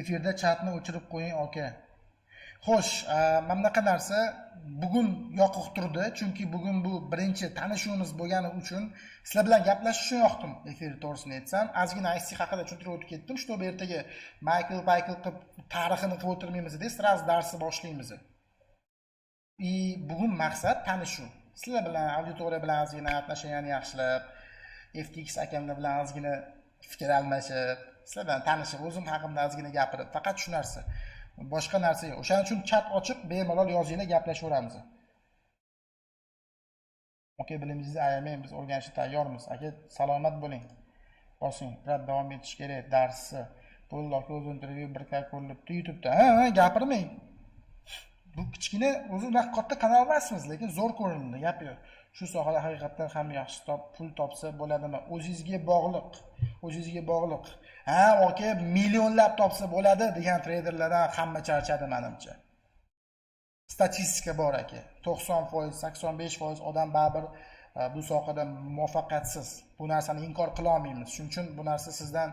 Efirda chatni o'chirib qo'ying, aka. Xo'sh, mana bunaqa narsa bugun yoqiq turdi, chunki bugun bu birinchi tanishuvimiz bo'lgani uchun sizlar bilan gaplashish uchun yoqdim. Efir to'g'risini aytsam, ozgina IC haqida tushuntirib o'tib ketdim, чтобы ertaga Michael qilib tarixini qilib o'tirmaymiz deb, sraz darsni boshlaymiz. Bugun maqsad tanishuv. Sizlar bilan auditoriya bilan ozgina отношенияni yaxshilab, FTX akamlar bilan ozgina fikr almashib, sizlar bilan tanishib, o'zim haqimda ozgina gapirib, faqat shu narsa. Boshqa narsa yo'q. O'shaning uchun chat ochib, bemalol yozinglar, gaplashaveramiz. Aka, bilimimizni ayamaymiz, biz o'rganishga tayyormiz. Aka, salomat bo'ling. Bosing, biroq davom etish kerak darsni. Bo'ldi, aka, o'z intervyu bir kar ko'rilibdi YouTube'da. Gapirmang. Bu kichkina o'zi unaqa katta kanal emasmiz, lekin zo'r ko'rinadi, gap yo'q. Shu sohada haqiqatan ham yaxshi pul topsa bo'ladimi? O'zingizga bog'liq. O'zingizga bog'liq. Aka, millionlab topsa bo'ladi degan treyderlardan hamma charchadi menimcha. Statistika bor aka. 90%, 85% odam baribir bu sohada muvaffaqiyatsiz. Bu narsani inkor qila olmaymiz. Shuning uchun bu narsa sizdan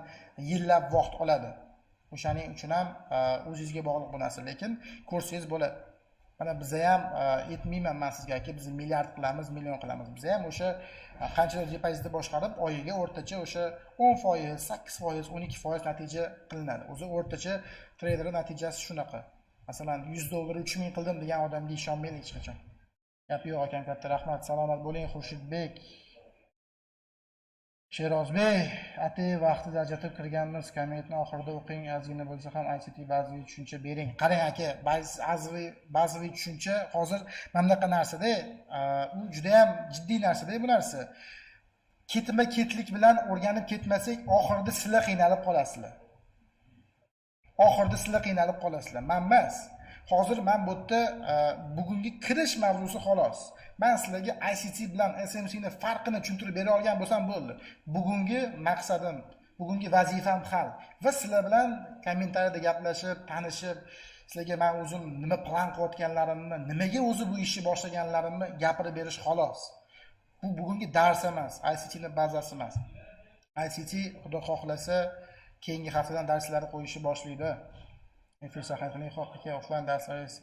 yillab vaqt oladi. O'shaning uchun ham o'zingizga bog'liq bu narsa, lekin ko'rsangiz bo'ladi. Mana biz ham aytmayman men sizga aka, biz milliard qilamiz, million qilamiz. Biz ham o'sha qanchalar depozitni boshqarib, oyiga o'rtacha o'sha 10%, 8%, 12% natija qilinadi. O'zi o'rtacha treyder natijasi shunaqa. Masalan, $100 3000 qildim degan odamga ishonmaylik hech qachon. Gap yo'q akam, katta rahmat. Salomat bo'ling, Xurshidbek. Sherozbek, atay vaqtida ajratib kirganmiz. Kommentni oxirida o'qing, ozgina bo'lsa ham ICT bazaviy tushuncha bering. Qarang aka, bazaviy tushuncha hozir mana bunaqa narsa-da, u juda ham jiddiy narsa-da bu narsa. Ketma-ketlik bilan o'rganib ketmasak, oxirida sizlar qiynalib qolasizlar. Men emas. Hozir men bu yerda bugungi kirish mavzusi xolos. Men sizlarga ICT bilan SMC ning farqini tushuntirib bera olgan bo'lsam bo'ldi. Bugungi maqsadim, bugungi vazifam hal va sizlar bilan kommentariyada gaplashib, tanishib, sizlarga men o'zim nima plan qilayotganlarimni, nimaga o'zi bu ishni boshlaganlarimni gapirib berish xolos. Bu bugungi dars emas, ICT ning bazasi emas. ICT xudo xohlasa keyingi haftadan darslarni qo'yishni boshlaydi. Efir sahifaning aka, offline darslaringiz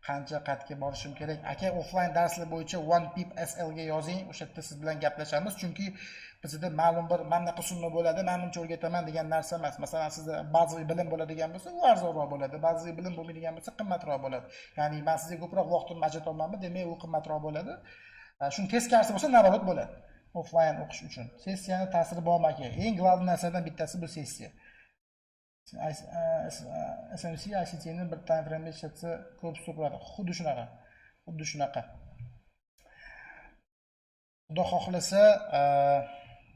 qancha qatga borishim kerak? Aka, offline darslar bo'yicha 1pip SL ga yozing, o'sha yerda siz bilan gaplashamiz, chunki bizda ma'lum bir mana summa bo'ladi, men buncha o'rgataman degan narsa emas. Masalan, sizda bazaviy bilim bo'ladigan bo'lsa, u arzonroq bo'ladi. Bazaviy bilim bo'lmaydigan bo'lsa, qimmatroq bo'ladi. Ya'ni men sizga ko'proq vaqtimni ajratolmayman, demak u qimmatroq bo'ladi. Shuni teskarisi bo'lsa, narobat bo'ladi. Offline o'qish uchun. Sessiyani ta'siri bormi aka? Eng global narsalardan bittasi bu sessiya. SMC ICT ni bir time frame ishlatsa ko'p so'radi. Xuddi shunaqa. Xudo xohlasa,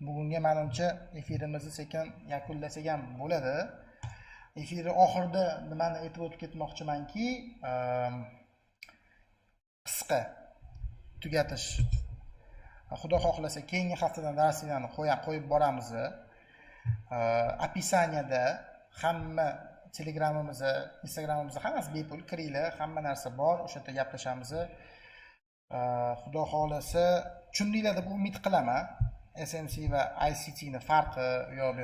bugunga menimcha efirimizni sekin yakunlasak ham bo'ladi. Efirni oxirida nimani aytib o'tib ketmoqchimanki, qisqa tugatish. Xudo xohlasa keyingi haftadan darslarni qo'yib boramiz. Описаниеda hamma Telegramimizni, Instagramimizni hammasi bepul, kiringlar, hamma narsa bor, o'sha yerda gaplashamiz. Xudo xolasa, tushundinglar deb umid qilaman. SMC va ICT ning farqi yo'q.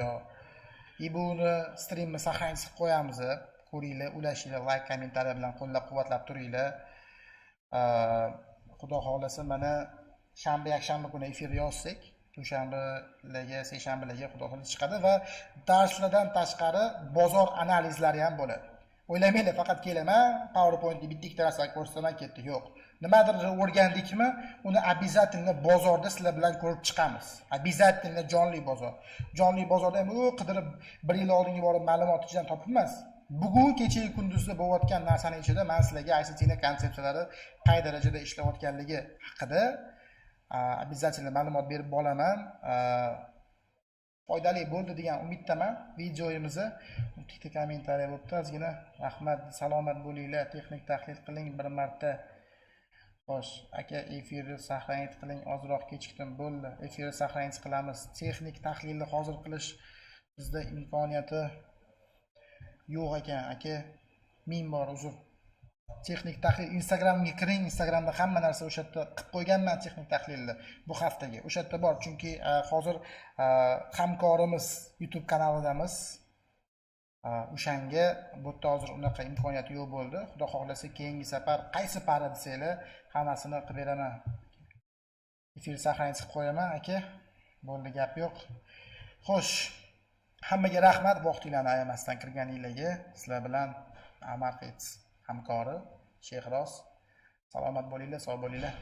Buni streamni saqlanib qo'yamiz. Ko'ringlar, ulashinglar, like, kommentariy bilan qo'llab-quvvatlab turinglar. Xudo xolasa mana shanba, yakshanba kuni efir yozsak, dushanbalarga, seshanbalarga xudo xohlasa chiqadi va darslardan tashqari bozor analizlari ham bo'ladi. O'ylamanglar, faqat kelaman, PowerPointni bitta ikkita narsa ko'rsataman, ketdi. Yo'q. Nimadir o'rgandikmi, uni обязательно bozorda sizlar bilan ko'rib chiqamiz. Обязательно jonli bozor. Jonli bozorda ham qidirib 1 yil oldinga borib ma'lumot ichidan topilmas. Bugun kecha kunduzda bo'layotgan narsaning ichida men sizlarga ICT ning konsepsiyalari qay darajada ishlayotganligi haqida обязательно ma'lumot berib bolaman. Foydali bo'ldi degan umiddaman. Videomizni bitta kommentariy bo'libdi. Ozgina rahmat, salomat bo'linglar. Texnik tahlil qiling bir marta. Xo'sh, aka, efirni saqlanib qiling. Ozroq kechikdim, bo'ldi. Efirni saqlanib qilamiz. Texnik tahlilni hozir qilish bizda imkoniyati yo'q ekan, aka. Ming bor uzr. texnik tahlil Instagramga kiring, Instagramda hamma narsa o'sha yerda qilib qo'yganman texnik tahlilni bu haftaga. O'sha yerda bor, chunki hozir hamkorimiz YouTube kanalidamiz. O'shanga bu yerda hozir unaqa imkoniyat yo'q bo'ldi. Xudo xohlasa keyingi safar qaysi para desanglar, hammasini qilib beraman. Efir saqlanib qilib qo'yaman aka. Bo'ldi, gap yo'q. Xo'sh, hammaga rahmat vaqtinglarni ayamasdan kirganinglarga. Sizlar bilan Amarkets hamkori Shehroz. Salomat bo'linglar, sog' bo'linglar.